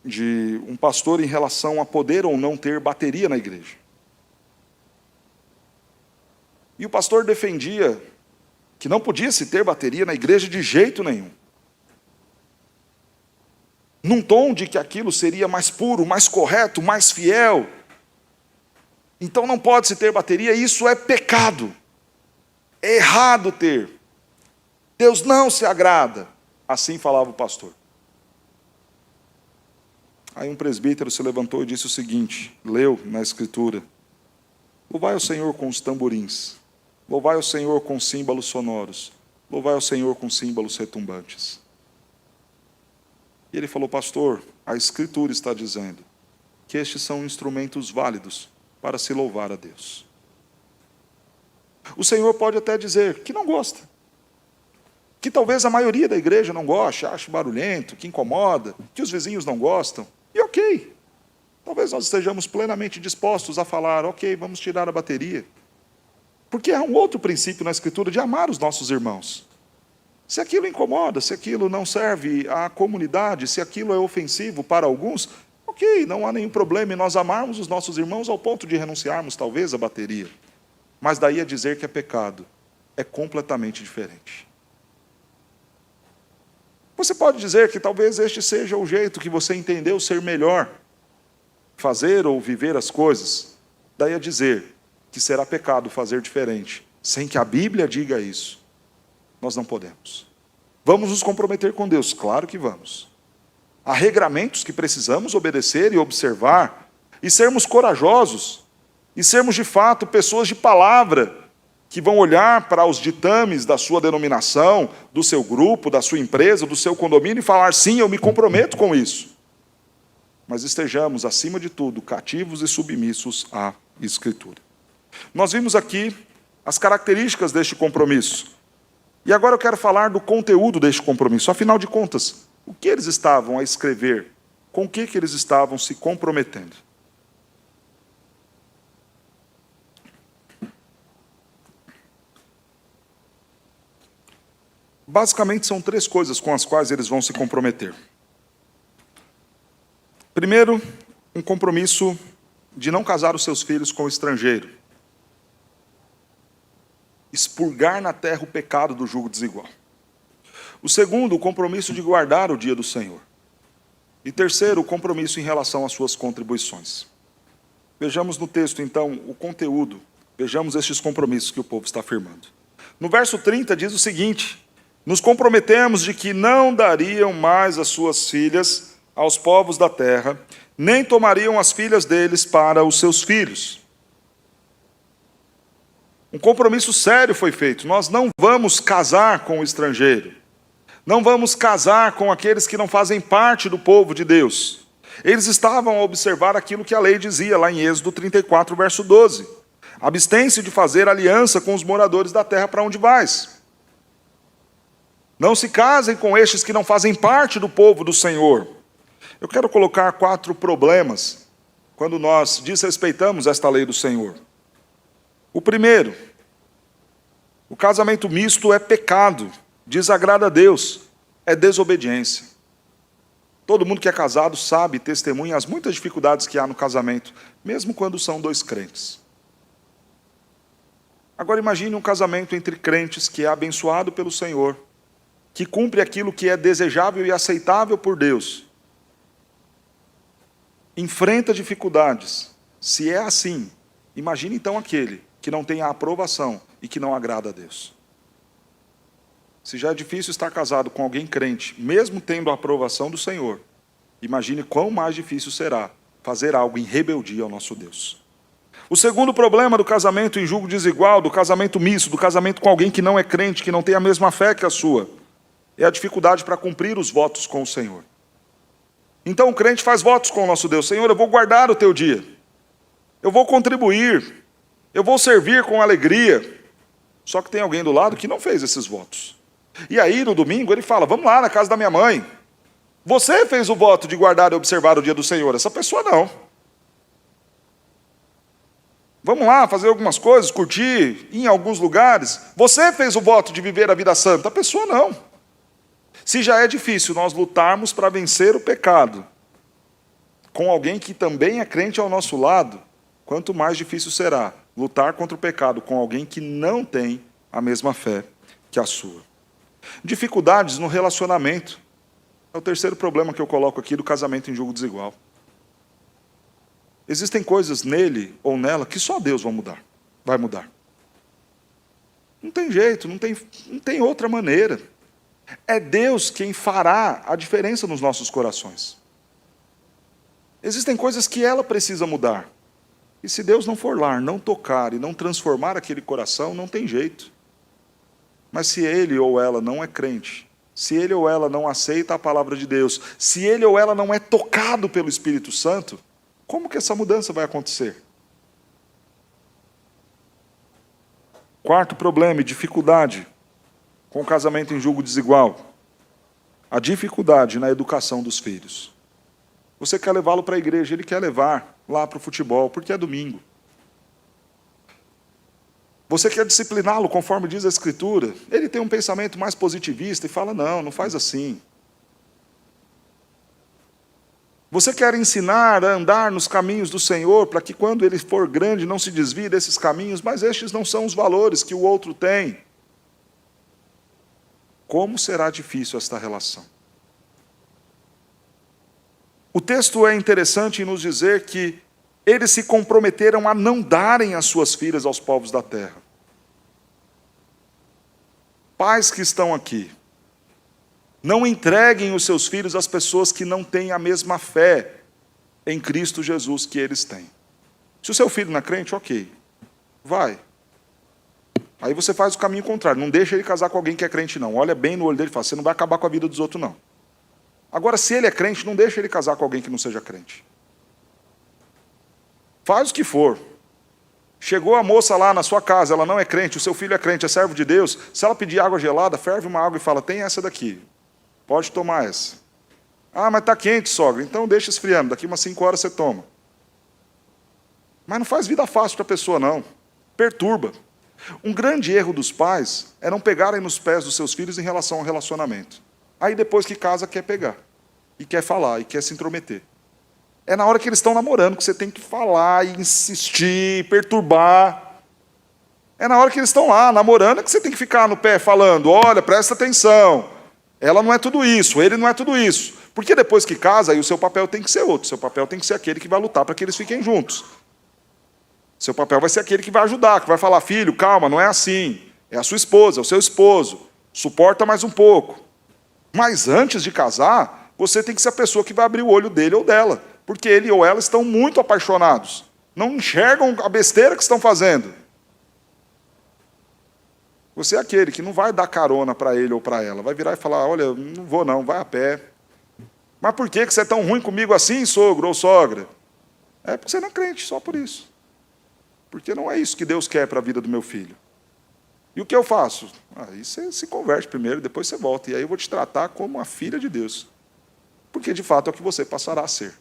de um pastor em relação a poder ou não ter bateria na igreja. E o pastor defendia que não podia se ter bateria na igreja de jeito nenhum. Num tom de que aquilo seria mais puro, mais correto, mais fiel. Então não pode se ter bateria, isso é pecado. É errado ter. Deus não se agrada. Assim falava o pastor. Aí um presbítero se levantou e disse o seguinte, leu na Escritura: louvai ao Senhor com os tamborins, louvai ao Senhor com símbolos sonoros, louvai ao Senhor com símbolos retumbantes. E ele falou: pastor, a Escritura está dizendo que estes são instrumentos válidos para se louvar a Deus. O Senhor pode até dizer que não gosta, que talvez a maioria da igreja não goste, ache barulhento, que incomoda, que os vizinhos não gostam. E ok, talvez nós estejamos plenamente dispostos a falar: ok, vamos tirar a bateria. Porque há um outro princípio na Escritura de amar os nossos irmãos. Se aquilo incomoda, se aquilo não serve à comunidade, se aquilo é ofensivo para alguns, ok, não há nenhum problema em nós amarmos os nossos irmãos ao ponto de renunciarmos talvez à bateria. Mas daí a dizer que é pecado, é completamente diferente. Você pode dizer que talvez este seja o jeito que você entendeu ser melhor fazer ou viver as coisas. Daí a dizer que será pecado fazer diferente, sem que a Bíblia diga isso. Nós não podemos. Vamos nos comprometer com Deus? Claro que vamos. Há regramentos que precisamos obedecer e observar, e sermos corajosos, e sermos de fato pessoas de palavra, que vão olhar para os ditames da sua denominação, do seu grupo, da sua empresa, do seu condomínio e falar: sim, eu me comprometo com isso. Mas estejamos, acima de tudo, cativos e submissos à Escritura. Nós vimos aqui as características deste compromisso. E agora eu quero falar do conteúdo deste compromisso. Afinal de contas, o que eles estavam a escrever? Com o que eles estavam se comprometendo? Basicamente, são 3 coisas com as quais eles vão se comprometer. Primeiro, um compromisso de não casar os seus filhos com o estrangeiro. Expurgar na terra o pecado do jugo desigual. O segundo, o compromisso de guardar o dia do Senhor. E terceiro, o compromisso em relação às suas contribuições. Vejamos no texto, então, o conteúdo. Vejamos estes compromissos que o povo está afirmando. No verso 30 diz o seguinte: nos comprometemos de que não dariam mais as suas filhas aos povos da terra, nem tomariam as filhas deles para os seus filhos. Um compromisso sério foi feito. Nós não vamos casar com o estrangeiro. Não vamos casar com aqueles que não fazem parte do povo de Deus. Eles estavam a observar aquilo que a lei dizia lá em Êxodo 34, verso 12. Abstém-se de fazer aliança com os moradores da terra para onde vais. Não se casem com estes que não fazem parte do povo do Senhor. Eu quero colocar 4 problemas quando nós desrespeitamos esta lei do Senhor. O primeiro, o casamento misto é pecado, desagrada a Deus, é desobediência. Todo mundo que é casado sabe e testemunha as muitas dificuldades que há no casamento, mesmo quando são 2 crentes. Agora imagine um casamento entre crentes que é abençoado pelo Senhor, que cumpre aquilo que é desejável e aceitável por Deus. Enfrenta dificuldades. Se é assim, imagine então aquele que não tem a aprovação e que não agrada a Deus. Se já é difícil estar casado com alguém crente, mesmo tendo a aprovação do Senhor, imagine quão mais difícil será fazer algo em rebeldia ao nosso Deus. O segundo problema do casamento em julgo desigual, do casamento misto, do casamento com alguém que não é crente, que não tem a mesma fé que a sua, é a dificuldade para cumprir os votos com o Senhor. Então o crente faz votos com o nosso Deus: Senhor, eu vou guardar o teu dia, eu vou contribuir, eu vou servir com alegria. Só que tem alguém do lado que não fez esses votos. E aí, no domingo, ele fala: vamos lá na casa da minha mãe. Você fez o voto de guardar e observar o dia do Senhor. Essa pessoa não. Vamos lá fazer algumas coisas, curtir, ir em alguns lugares. Você fez o voto de viver a vida santa. A pessoa não. Se já é difícil nós lutarmos para vencer o pecado com alguém que também é crente ao nosso lado, quanto mais difícil será lutar contra o pecado com alguém que não tem a mesma fé que a sua. Dificuldades no relacionamento. É o terceiro problema que eu coloco aqui do casamento em julgo desigual. Existem coisas nele ou nela que só Deus vai mudar. Não tem jeito, não tem outra maneira. É Deus quem fará a diferença nos nossos corações. Existem coisas que ela precisa mudar. E se Deus não for lá, não tocar e não transformar aquele coração, não tem jeito. Mas se ele ou ela não é crente, se ele ou ela não aceita a palavra de Deus, se ele ou ela não é tocado pelo Espírito Santo, como que essa mudança vai acontecer? Quarto problema, dificuldade com o casamento em julgo desigual. A dificuldade na educação dos filhos. Você quer levá-lo para a igreja, ele quer levar lá para o futebol, porque é domingo. Você quer discipliná-lo conforme diz a Escritura, ele tem um pensamento mais positivista e fala: não faz assim. Você quer ensinar a andar nos caminhos do Senhor, para que quando ele for grande não se desvie desses caminhos, mas estes não são os valores que o outro tem. Como será difícil esta relação? O texto é interessante em nos dizer que eles se comprometeram a não darem as suas filhas aos povos da terra. Pais que estão aqui, não entreguem os seus filhos às pessoas que não têm a mesma fé em Cristo Jesus que eles têm. Se o seu filho não é crente, ok, vai. Aí você faz o caminho contrário, não deixa ele casar com alguém que é crente, não. Olha bem no olho dele e fala, você não vai acabar com a vida dos outros, não. Agora, se ele é crente, não deixa ele casar com alguém que não seja crente. Faz o que for. Chegou a moça lá na sua casa, ela não é crente, o seu filho é crente, é servo de Deus, se ela pedir água gelada, ferve uma água e fala, tem essa daqui, pode tomar essa. Ah, mas está quente, sogra, então deixa esfriando, daqui umas 5 horas você toma. Mas não faz vida fácil para a pessoa, não. Perturba. Um grande erro dos pais é não pegarem nos pés dos seus filhos em relação ao relacionamento. Aí depois que casa, quer pegar, e quer falar, e quer se intrometer. É na hora que eles estão namorando que você tem que falar, e insistir, perturbar. É na hora que eles estão lá, namorando, que você tem que ficar no pé falando, olha, presta atenção, ela não é tudo isso, ele não é tudo isso. Porque depois que casa, aí o seu papel tem que ser outro, seu papel tem que ser aquele que vai lutar para que eles fiquem juntos. Seu papel vai ser aquele que vai ajudar, que vai falar, filho, calma, não é assim. É a sua esposa, é o seu esposo. Suporta mais um pouco. Mas antes de casar, você tem que ser a pessoa que vai abrir o olho dele ou dela. Porque ele ou ela estão muito apaixonados. Não enxergam a besteira que estão fazendo. Você é aquele que não vai dar carona para ele ou para ela. Vai virar e falar, olha, não vou não, vai a pé. Mas por que você é tão ruim comigo assim, sogro ou sogra? É porque você não é crente, só por isso. Porque não é isso que Deus quer para a vida do meu filho. E o que eu faço? Aí você se converte primeiro, depois você volta. E aí eu vou te tratar como a filha de Deus. Porque, de fato, é o que você passará a ser.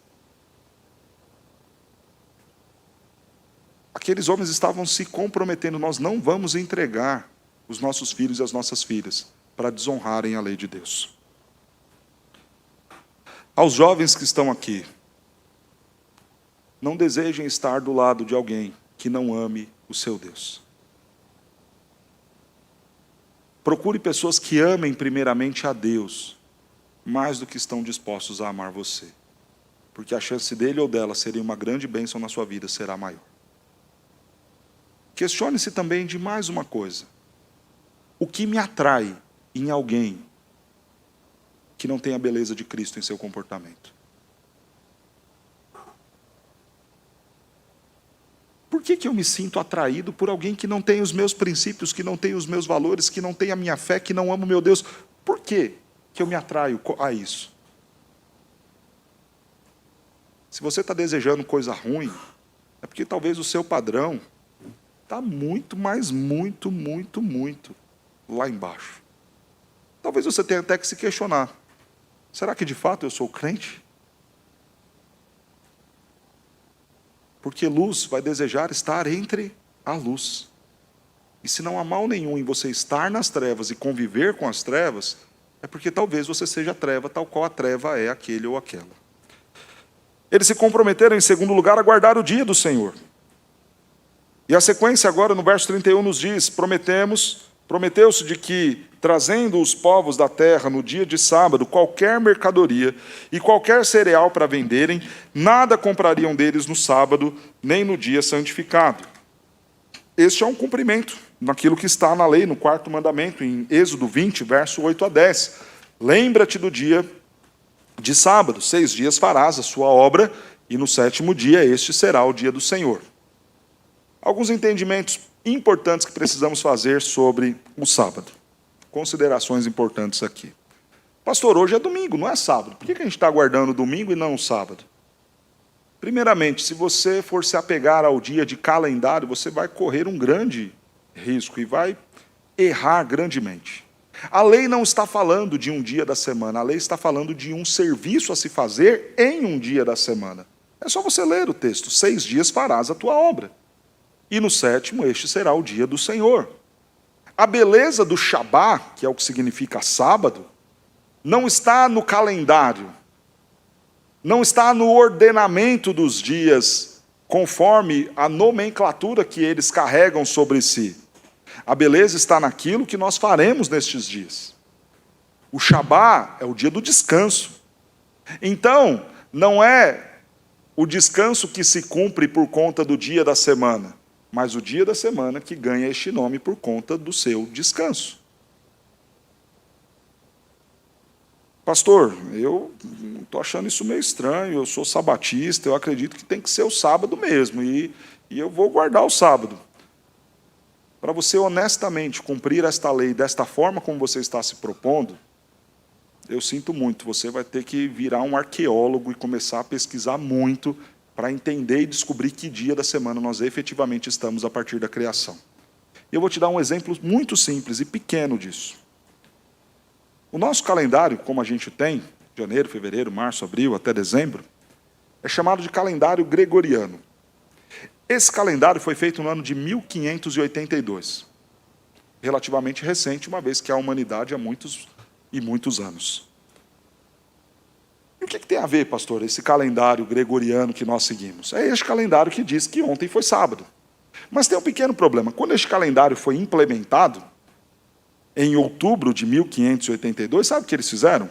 Aqueles homens estavam se comprometendo. Nós não vamos entregar os nossos filhos e as nossas filhas para desonrarem a lei de Deus. Aos jovens que estão aqui, não desejem estar do lado de alguém que não ame o seu Deus. Procure pessoas que amem primeiramente a Deus, mais do que estão dispostos a amar você. Porque a chance dele ou dela serem uma grande bênção na sua vida será maior. Questione-se também de mais uma coisa. O que me atrai em alguém que não tem a beleza de Cristo em seu comportamento? Por que eu me sinto atraído por alguém que não tem os meus princípios, que não tem os meus valores, que não tem a minha fé, que não ama o meu Deus? Por que eu me atraio a isso? Se você está desejando coisa ruim, é porque talvez o seu padrão está muito, mas muito lá embaixo. Talvez você tenha até que se questionar. Será que de fato eu sou crente? Porque luz vai desejar estar entre a luz. E se não há mal nenhum em você estar nas trevas e conviver com as trevas, é porque talvez você seja treva, tal qual a treva é aquele ou aquela. Eles se comprometeram, em segundo lugar, a guardar o dia do Senhor. E a sequência agora, no verso 31, nos diz, prometeu-se de que, trazendo os povos da terra no dia de sábado, qualquer mercadoria e qualquer cereal para venderem, nada comprariam deles no sábado, nem no dia santificado. Este é um cumprimento naquilo que está na lei, no 4º mandamento, em Êxodo 20, verso 8 a 10. Lembra-te do dia de sábado, 6 dias farás a sua obra, e no 7º dia este será o dia do Senhor. Alguns entendimentos importantes que precisamos fazer sobre o sábado. Considerações importantes aqui. Pastor, hoje é domingo, não é sábado. Por que a gente está aguardando o domingo e não o sábado? Primeiramente, se você for se apegar ao dia de calendário, você vai correr um grande risco e vai errar grandemente. A lei não está falando de um dia da semana, a lei está falando de um serviço a se fazer em um dia da semana. É só você ler o texto, 6 dias farás a tua obra. E no 7º, este será o dia do Senhor. A beleza do Shabá, que é o que significa sábado, não está no calendário, não está no ordenamento dos dias, conforme a nomenclatura que eles carregam sobre si. A beleza está naquilo que nós faremos nestes dias. O Shabá é o dia do descanso. Então, não é o descanso que se cumpre por conta do dia da semana, mas o dia da semana que ganha este nome por conta do seu descanso. Pastor, eu estou achando isso meio estranho, eu sou sabatista, eu acredito que tem que ser o sábado mesmo, e eu vou guardar o sábado. para você honestamente cumprir esta lei desta forma como você está se propondo, eu sinto muito, você vai ter que virar um arqueólogo e começar a pesquisar muito para entender e descobrir que dia da semana nós efetivamente estamos a partir da criação. Eu vou te dar um exemplo muito simples e pequeno disso. O nosso calendário, como a gente tem, janeiro, fevereiro, março, abril, até dezembro, é chamado de calendário gregoriano. Esse calendário foi feito no ano de 1582, relativamente recente, uma vez que a humanidade há muitos e muitos anos. E o que tem a ver, pastor, esse calendário gregoriano que nós seguimos? É este calendário que diz que ontem foi sábado. Mas tem um pequeno problema. Quando este calendário foi implementado, em outubro de 1582, sabe o que eles fizeram?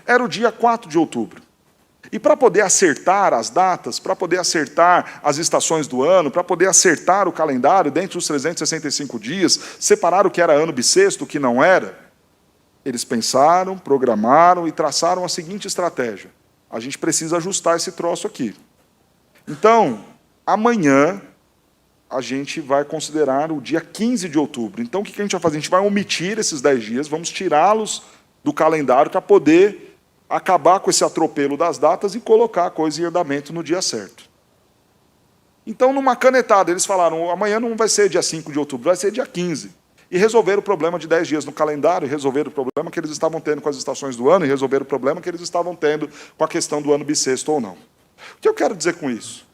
Era o dia 4 de outubro. E para poder acertar as datas, para poder acertar as estações do ano, para poder acertar o calendário dentre os 365 dias, separar o que era ano bissexto, o que não era, eles pensaram, programaram e traçaram a seguinte estratégia. A gente precisa ajustar esse troço aqui. Então, amanhã, a gente vai considerar o dia 15 de outubro. Então, o que a gente vai fazer? A gente vai omitir esses 10 dias, vamos tirá-los do calendário para poder acabar com esse atropelo das datas e colocar a coisa em andamento no dia certo. Então, numa canetada, eles falaram, amanhã não vai ser dia 5 de outubro, vai ser dia 15. E resolveram o problema de 10 dias no calendário, resolveram o problema que eles estavam tendo com as estações do ano, e resolveram o problema que eles estavam tendo com a questão do ano bissexto ou não. O que eu quero dizer com isso?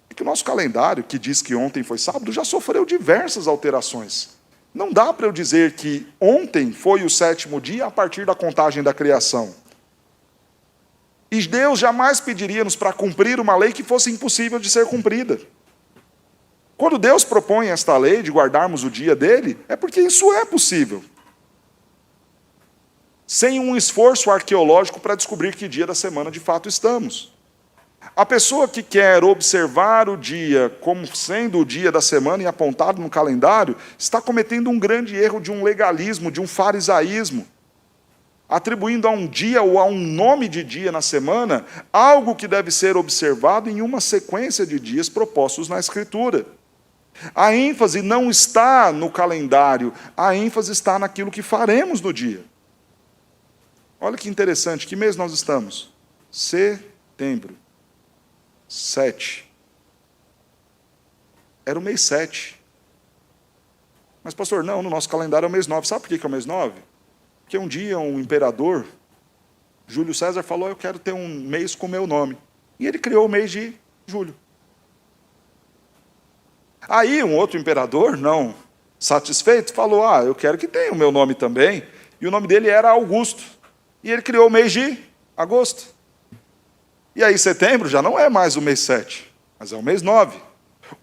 É que o nosso calendário, que diz que ontem foi sábado, já sofreu diversas alterações. Não dá para eu dizer que ontem foi o 7º dia a partir da contagem da criação. E Deus jamais pediria-nos para cumprir uma lei que fosse impossível de ser cumprida. Quando Deus propõe esta lei de guardarmos o dia dele, é porque isso é possível. Sem um esforço arqueológico para descobrir que dia da semana de fato estamos. A pessoa que quer observar o dia como sendo o dia da semana e apontado no calendário, está cometendo um grande erro de um legalismo, de um farisaísmo, atribuindo a um dia ou a um nome de dia na semana algo que deve ser observado em uma sequência de dias propostos na Escritura. A ênfase não está no calendário, a ênfase está naquilo que faremos no dia. Olha que interessante, que mês nós estamos? Setembro. 7. Era o mês 7. Mas, pastor, não, no nosso calendário é o mês 9. Sabe por que é o mês 9? Porque um dia um imperador, Júlio César, falou, eu quero ter um mês com o meu nome. E ele criou o mês de julho. Aí um outro imperador, não satisfeito, falou, eu quero que tenha o meu nome também. E o nome dele era Augusto. E ele criou o mês de agosto. E aí setembro já não é mais o mês 7, mas é o mês 9.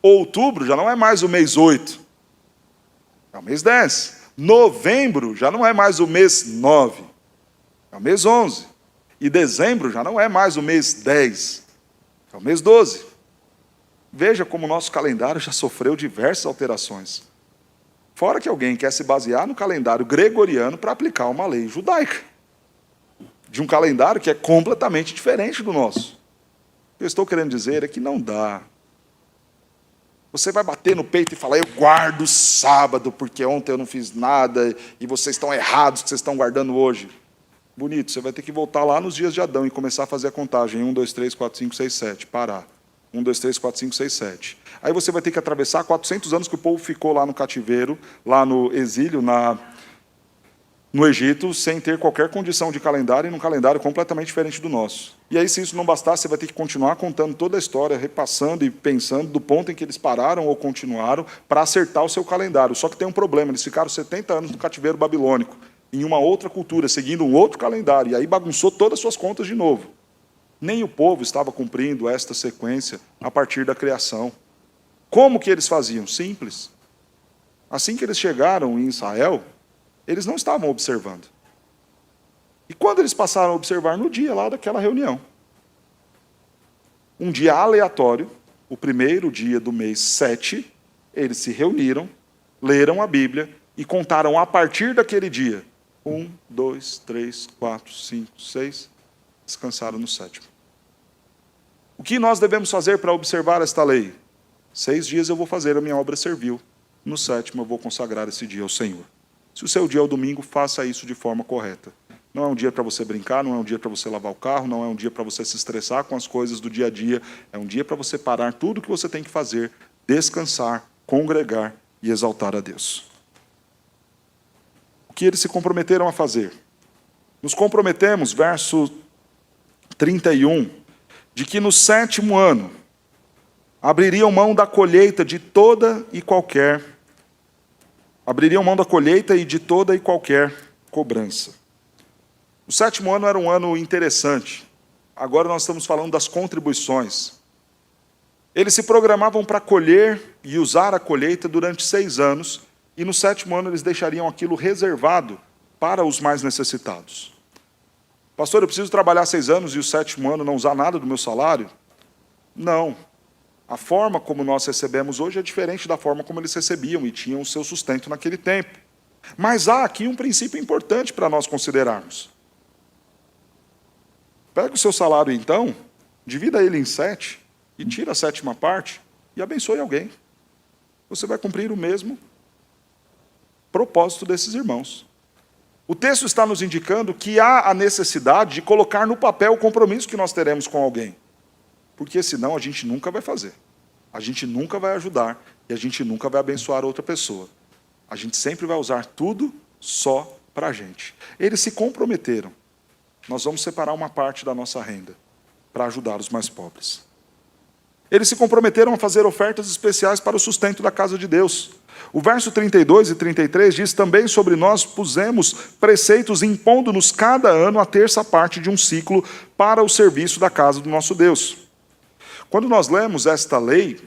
Outubro já não é mais o mês 8, é o mês 10. Novembro já não é mais o mês 9, é o mês 11. E dezembro já não é mais o mês 10, é o mês 12. Veja como o nosso calendário já sofreu diversas alterações. Fora que alguém quer se basear no calendário gregoriano para aplicar uma lei judaica, de um calendário que é completamente diferente do nosso. O que eu estou querendo dizer é que não dá. Você vai bater no peito e falar, eu guardo sábado, porque ontem eu não fiz nada, e vocês estão errados que vocês estão guardando hoje. Bonito, você vai ter que voltar lá nos dias de Adão e começar a fazer a contagem. 1, 2, 3, 4, 5, 6, 7. Parar. 1, 2, 3, 4, 5, 6, 7. Aí você vai ter que atravessar 400 anos que o povo ficou lá no cativeiro, lá no exílio, no Egito, sem ter qualquer condição de calendário, e num calendário completamente diferente do nosso. E aí, se isso não bastasse, você vai ter que continuar contando toda a história, repassando e pensando do ponto em que eles pararam ou continuaram, para acertar o seu calendário. Só que tem um problema, eles ficaram 70 anos no cativeiro babilônico, em uma outra cultura, seguindo um outro calendário, e aí bagunçou todas as suas contas de novo. Nem o povo estava cumprindo esta sequência a partir da criação. Como que eles faziam? Simples. Assim que eles chegaram em Israel, eles não estavam observando. E quando eles passaram a observar? No dia lá daquela reunião. Um dia aleatório, o primeiro dia do mês 7, eles se reuniram, leram a Bíblia e contaram a partir daquele dia. 1, 2, 3, 4, 5, 6. Descansaram no 7º. O que nós devemos fazer para observar esta lei? 6 dias eu vou fazer a minha obra servil. no sétimo eu vou consagrar esse dia ao Senhor. Se o seu dia é o domingo, faça isso de forma correta. Não é um dia para você brincar, não é um dia para você lavar o carro, não é um dia para você se estressar com as coisas do dia a dia. É um dia para você parar tudo o que você tem que fazer, descansar, congregar e exaltar a Deus. O que eles se comprometeram a fazer? Nos comprometemos, verso 31, de que no sétimo ano abririam mão da colheita de toda e qualquer, abririam mão da colheita e de toda e qualquer cobrança. O sétimo ano era um ano interessante. Agora nós estamos falando das contribuições. Eles se programavam para colher e usar a colheita durante 6 anos, e no sétimo ano eles deixariam aquilo reservado para os mais necessitados. Pastor, eu preciso trabalhar 6 anos e o sétimo ano não usar nada do meu salário? Não. A forma como nós recebemos hoje é diferente da forma como eles recebiam e tinham o seu sustento naquele tempo. Mas há aqui um princípio importante para nós considerarmos. Pega o seu salário, então, divida ele em 7 e tira a 7ª parte e abençoe alguém. Você vai cumprir o mesmo propósito desses irmãos. O texto está nos indicando que há a necessidade de colocar no papel o compromisso que nós teremos com alguém. Porque senão a gente nunca vai fazer. A gente nunca vai ajudar e a gente nunca vai abençoar outra pessoa. A gente sempre vai usar tudo só para a gente. Eles se comprometeram. Nós vamos separar uma parte da nossa renda para ajudar os mais pobres. Eles se comprometeram a fazer ofertas especiais para o sustento da casa de Deus. O verso 32 e 33 diz: também sobre nós pusemos preceitos impondo-nos cada ano a terça parte de um ciclo para o serviço da casa do nosso Deus. Quando nós lemos esta lei,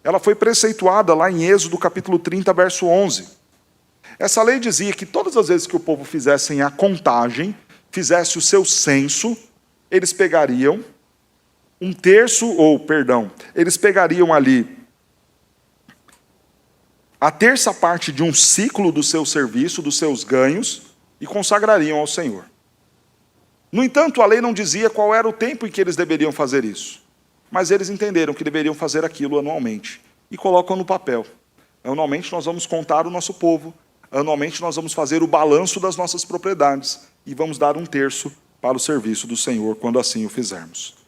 ela foi preceituada lá em Êxodo capítulo 30, verso 11. Essa lei dizia que todas as vezes que o povo fizessem a contagem, fizesse o seu censo, eles pegariam eles pegariam ali a terça parte de um ciclo do seu serviço, dos seus ganhos, e consagrariam ao Senhor. No entanto, a lei não dizia qual era o tempo em que eles deveriam fazer isso, mas eles entenderam que deveriam fazer aquilo anualmente, e colocam no papel. Anualmente nós vamos contar o nosso povo, anualmente nós vamos fazer o balanço das nossas propriedades, e vamos dar 1/3 para o serviço do Senhor, quando assim o fizermos.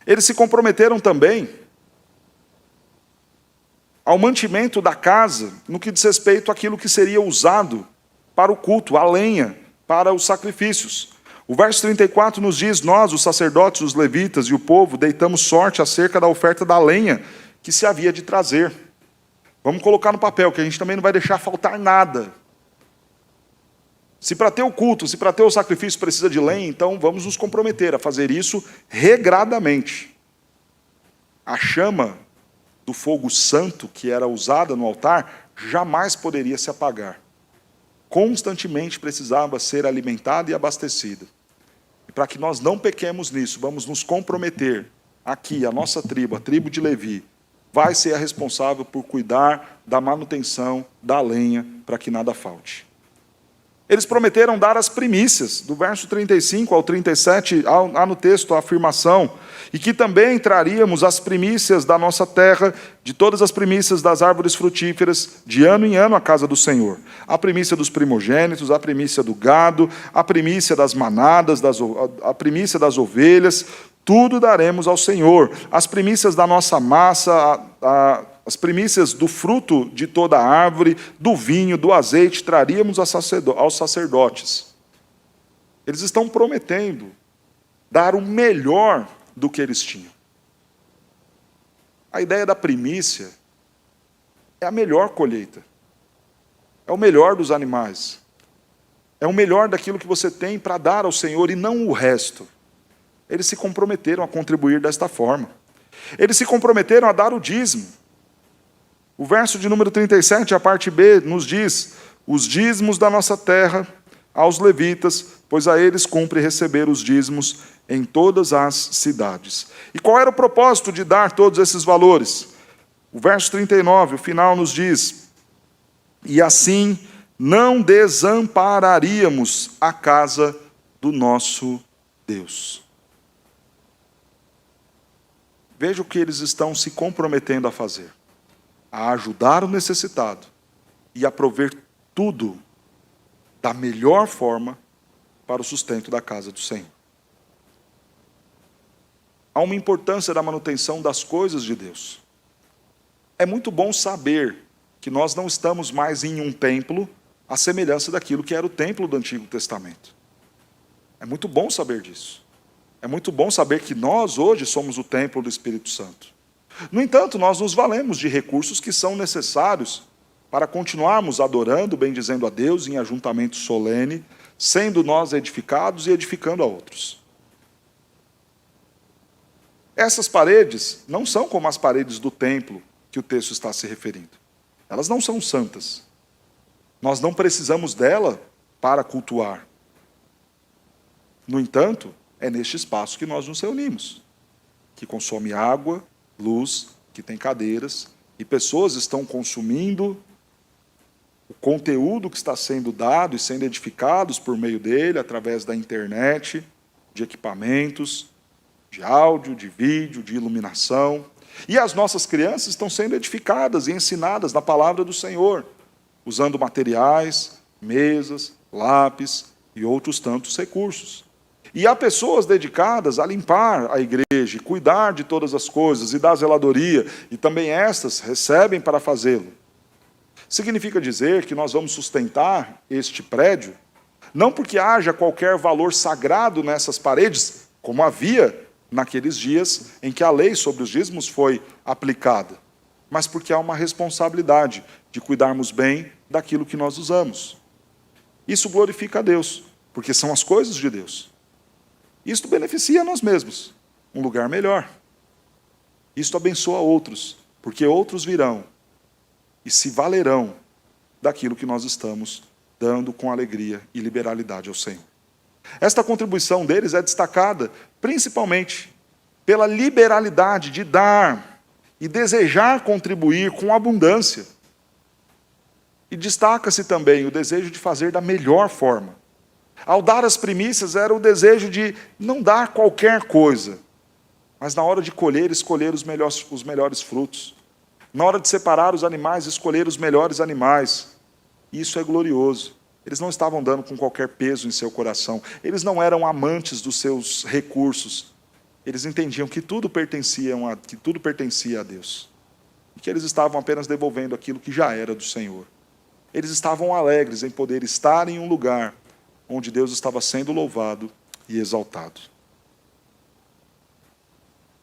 Eles se comprometeram também ao mantimento da casa, no que diz respeito àquilo que seria usado para o culto, a lenha, para os sacrifícios. O verso 34 nos diz: nós, os sacerdotes, os levitas e o povo, deitamos sorte acerca da oferta da lenha que se havia de trazer. Vamos colocar no papel, que a gente também não vai deixar faltar nada. Se para ter o culto, se para ter o sacrifício precisa de lenha, então vamos nos comprometer a fazer isso regradamente. A chama do fogo santo que era usada no altar jamais poderia se apagar. Constantemente precisava ser alimentada e abastecida. E para que nós não pequemos nisso, vamos nos comprometer aqui, a nossa tribo, a tribo de Levi, vai ser a responsável por cuidar da manutenção da lenha para que nada falte. Eles prometeram dar as primícias, do verso 35 ao 37, há no texto a afirmação, e que também traríamos as primícias da nossa terra, de todas as primícias das árvores frutíferas, de ano em ano à casa do Senhor. A primícia dos primogênitos, a primícia do gado, a primícia das manadas, a primícia das ovelhas, tudo daremos ao Senhor. As primícias da nossa massa, as primícias do fruto de toda a árvore, do vinho, do azeite, traríamos aos sacerdotes. Eles estão prometendo dar o melhor do que eles tinham. A ideia da primícia é a melhor colheita. É o melhor dos animais. É o melhor daquilo que você tem para dar ao Senhor e não o resto. Eles se comprometeram a contribuir desta forma. Eles se comprometeram a dar o dízimo. O verso de número 37, a parte B, nos diz: os dízimos da nossa terra aos levitas, pois a eles cumpre receber os dízimos em todas as cidades. E qual era o propósito de dar todos esses valores? O verso 39, o final nos diz: e assim não desampararíamos a casa do nosso Deus. Veja o que eles estão se comprometendo a fazer: a ajudar o necessitado e a prover tudo da melhor forma para o sustento da casa do Senhor. Há uma importância da manutenção das coisas de Deus. É muito bom saber que nós não estamos mais em um templo à semelhança daquilo que era o templo do Antigo Testamento. É muito bom saber disso. É muito bom saber que nós hoje somos o templo do Espírito Santo. No entanto, nós nos valemos de recursos que são necessários para continuarmos adorando, bendizendo a Deus em ajuntamento solene, sendo nós edificados e edificando a outros. Essas paredes não são como as paredes do templo que o texto está se referindo. Elas não são santas. Nós não precisamos dela para cultuar. No entanto, é neste espaço que nós nos reunimos, que consome água, luz, que tem cadeiras, e pessoas estão consumindo o conteúdo que está sendo dado e sendo edificados por meio dele, através da internet, de equipamentos, de áudio, de vídeo, de iluminação. E as nossas crianças estão sendo edificadas e ensinadas na palavra do Senhor, usando materiais, mesas, lápis e outros tantos recursos. E há pessoas dedicadas a limpar a igreja, cuidar de todas as coisas e da zeladoria, e também estas recebem para fazê-lo. Significa dizer que nós vamos sustentar este prédio, não porque haja qualquer valor sagrado nessas paredes, como havia naqueles dias em que a lei sobre os dízimos foi aplicada, mas porque há uma responsabilidade de cuidarmos bem daquilo que nós usamos. Isso glorifica a Deus, porque são as coisas de Deus. Isto beneficia a nós mesmos, um lugar melhor. Isto abençoa outros, porque outros virão e se valerão daquilo que nós estamos dando com alegria e liberalidade ao Senhor. Esta contribuição deles é destacada principalmente pela liberalidade de dar e desejar contribuir com abundância. E destaca-se também o desejo de fazer da melhor forma. Ao dar as primícias, era o desejo de não dar qualquer coisa, mas na hora de colher, escolher os melhores frutos. Na hora de separar os animais, escolher os melhores animais. Isso é glorioso. Eles não estavam dando com qualquer peso em seu coração. Eles não eram amantes dos seus recursos. Eles entendiam que tudo pertencia a Deus. E que eles estavam apenas devolvendo aquilo que já era do Senhor. Eles estavam alegres em poder estar em um lugar onde Deus estava sendo louvado e exaltado.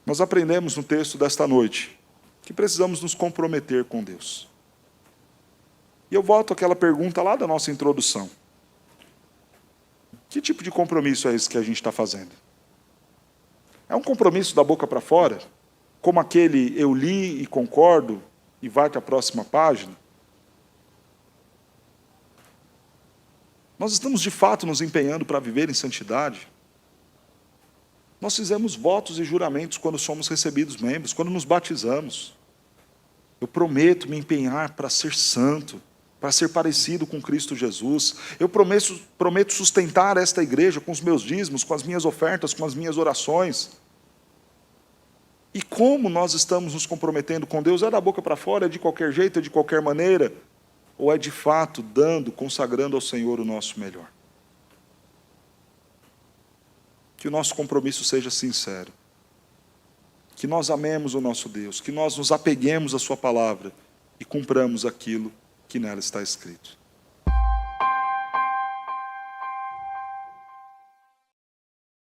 Nós aprendemos no texto desta noite que precisamos nos comprometer com Deus. E eu volto àquela pergunta lá da nossa introdução. Que tipo de compromisso é esse que a gente está fazendo? É um compromisso da boca para fora? Como aquele eu li e concordo e vai para a próxima página? Nós estamos, de fato, nos empenhando para viver em santidade? Nós fizemos votos e juramentos quando somos recebidos membros, quando nos batizamos. Eu prometo me empenhar para ser santo, para ser parecido com Cristo Jesus. Eu prometo sustentar esta igreja com os meus dízimos, com as minhas ofertas, com as minhas orações. E como nós estamos nos comprometendo com Deus? É da boca para fora, é de qualquer jeito, é de qualquer maneira? Ou é de fato dando, consagrando ao Senhor o nosso melhor? Que o nosso compromisso seja sincero. Que nós amemos o nosso Deus, que nós nos apeguemos à sua palavra e cumpramos aquilo que nela está escrito.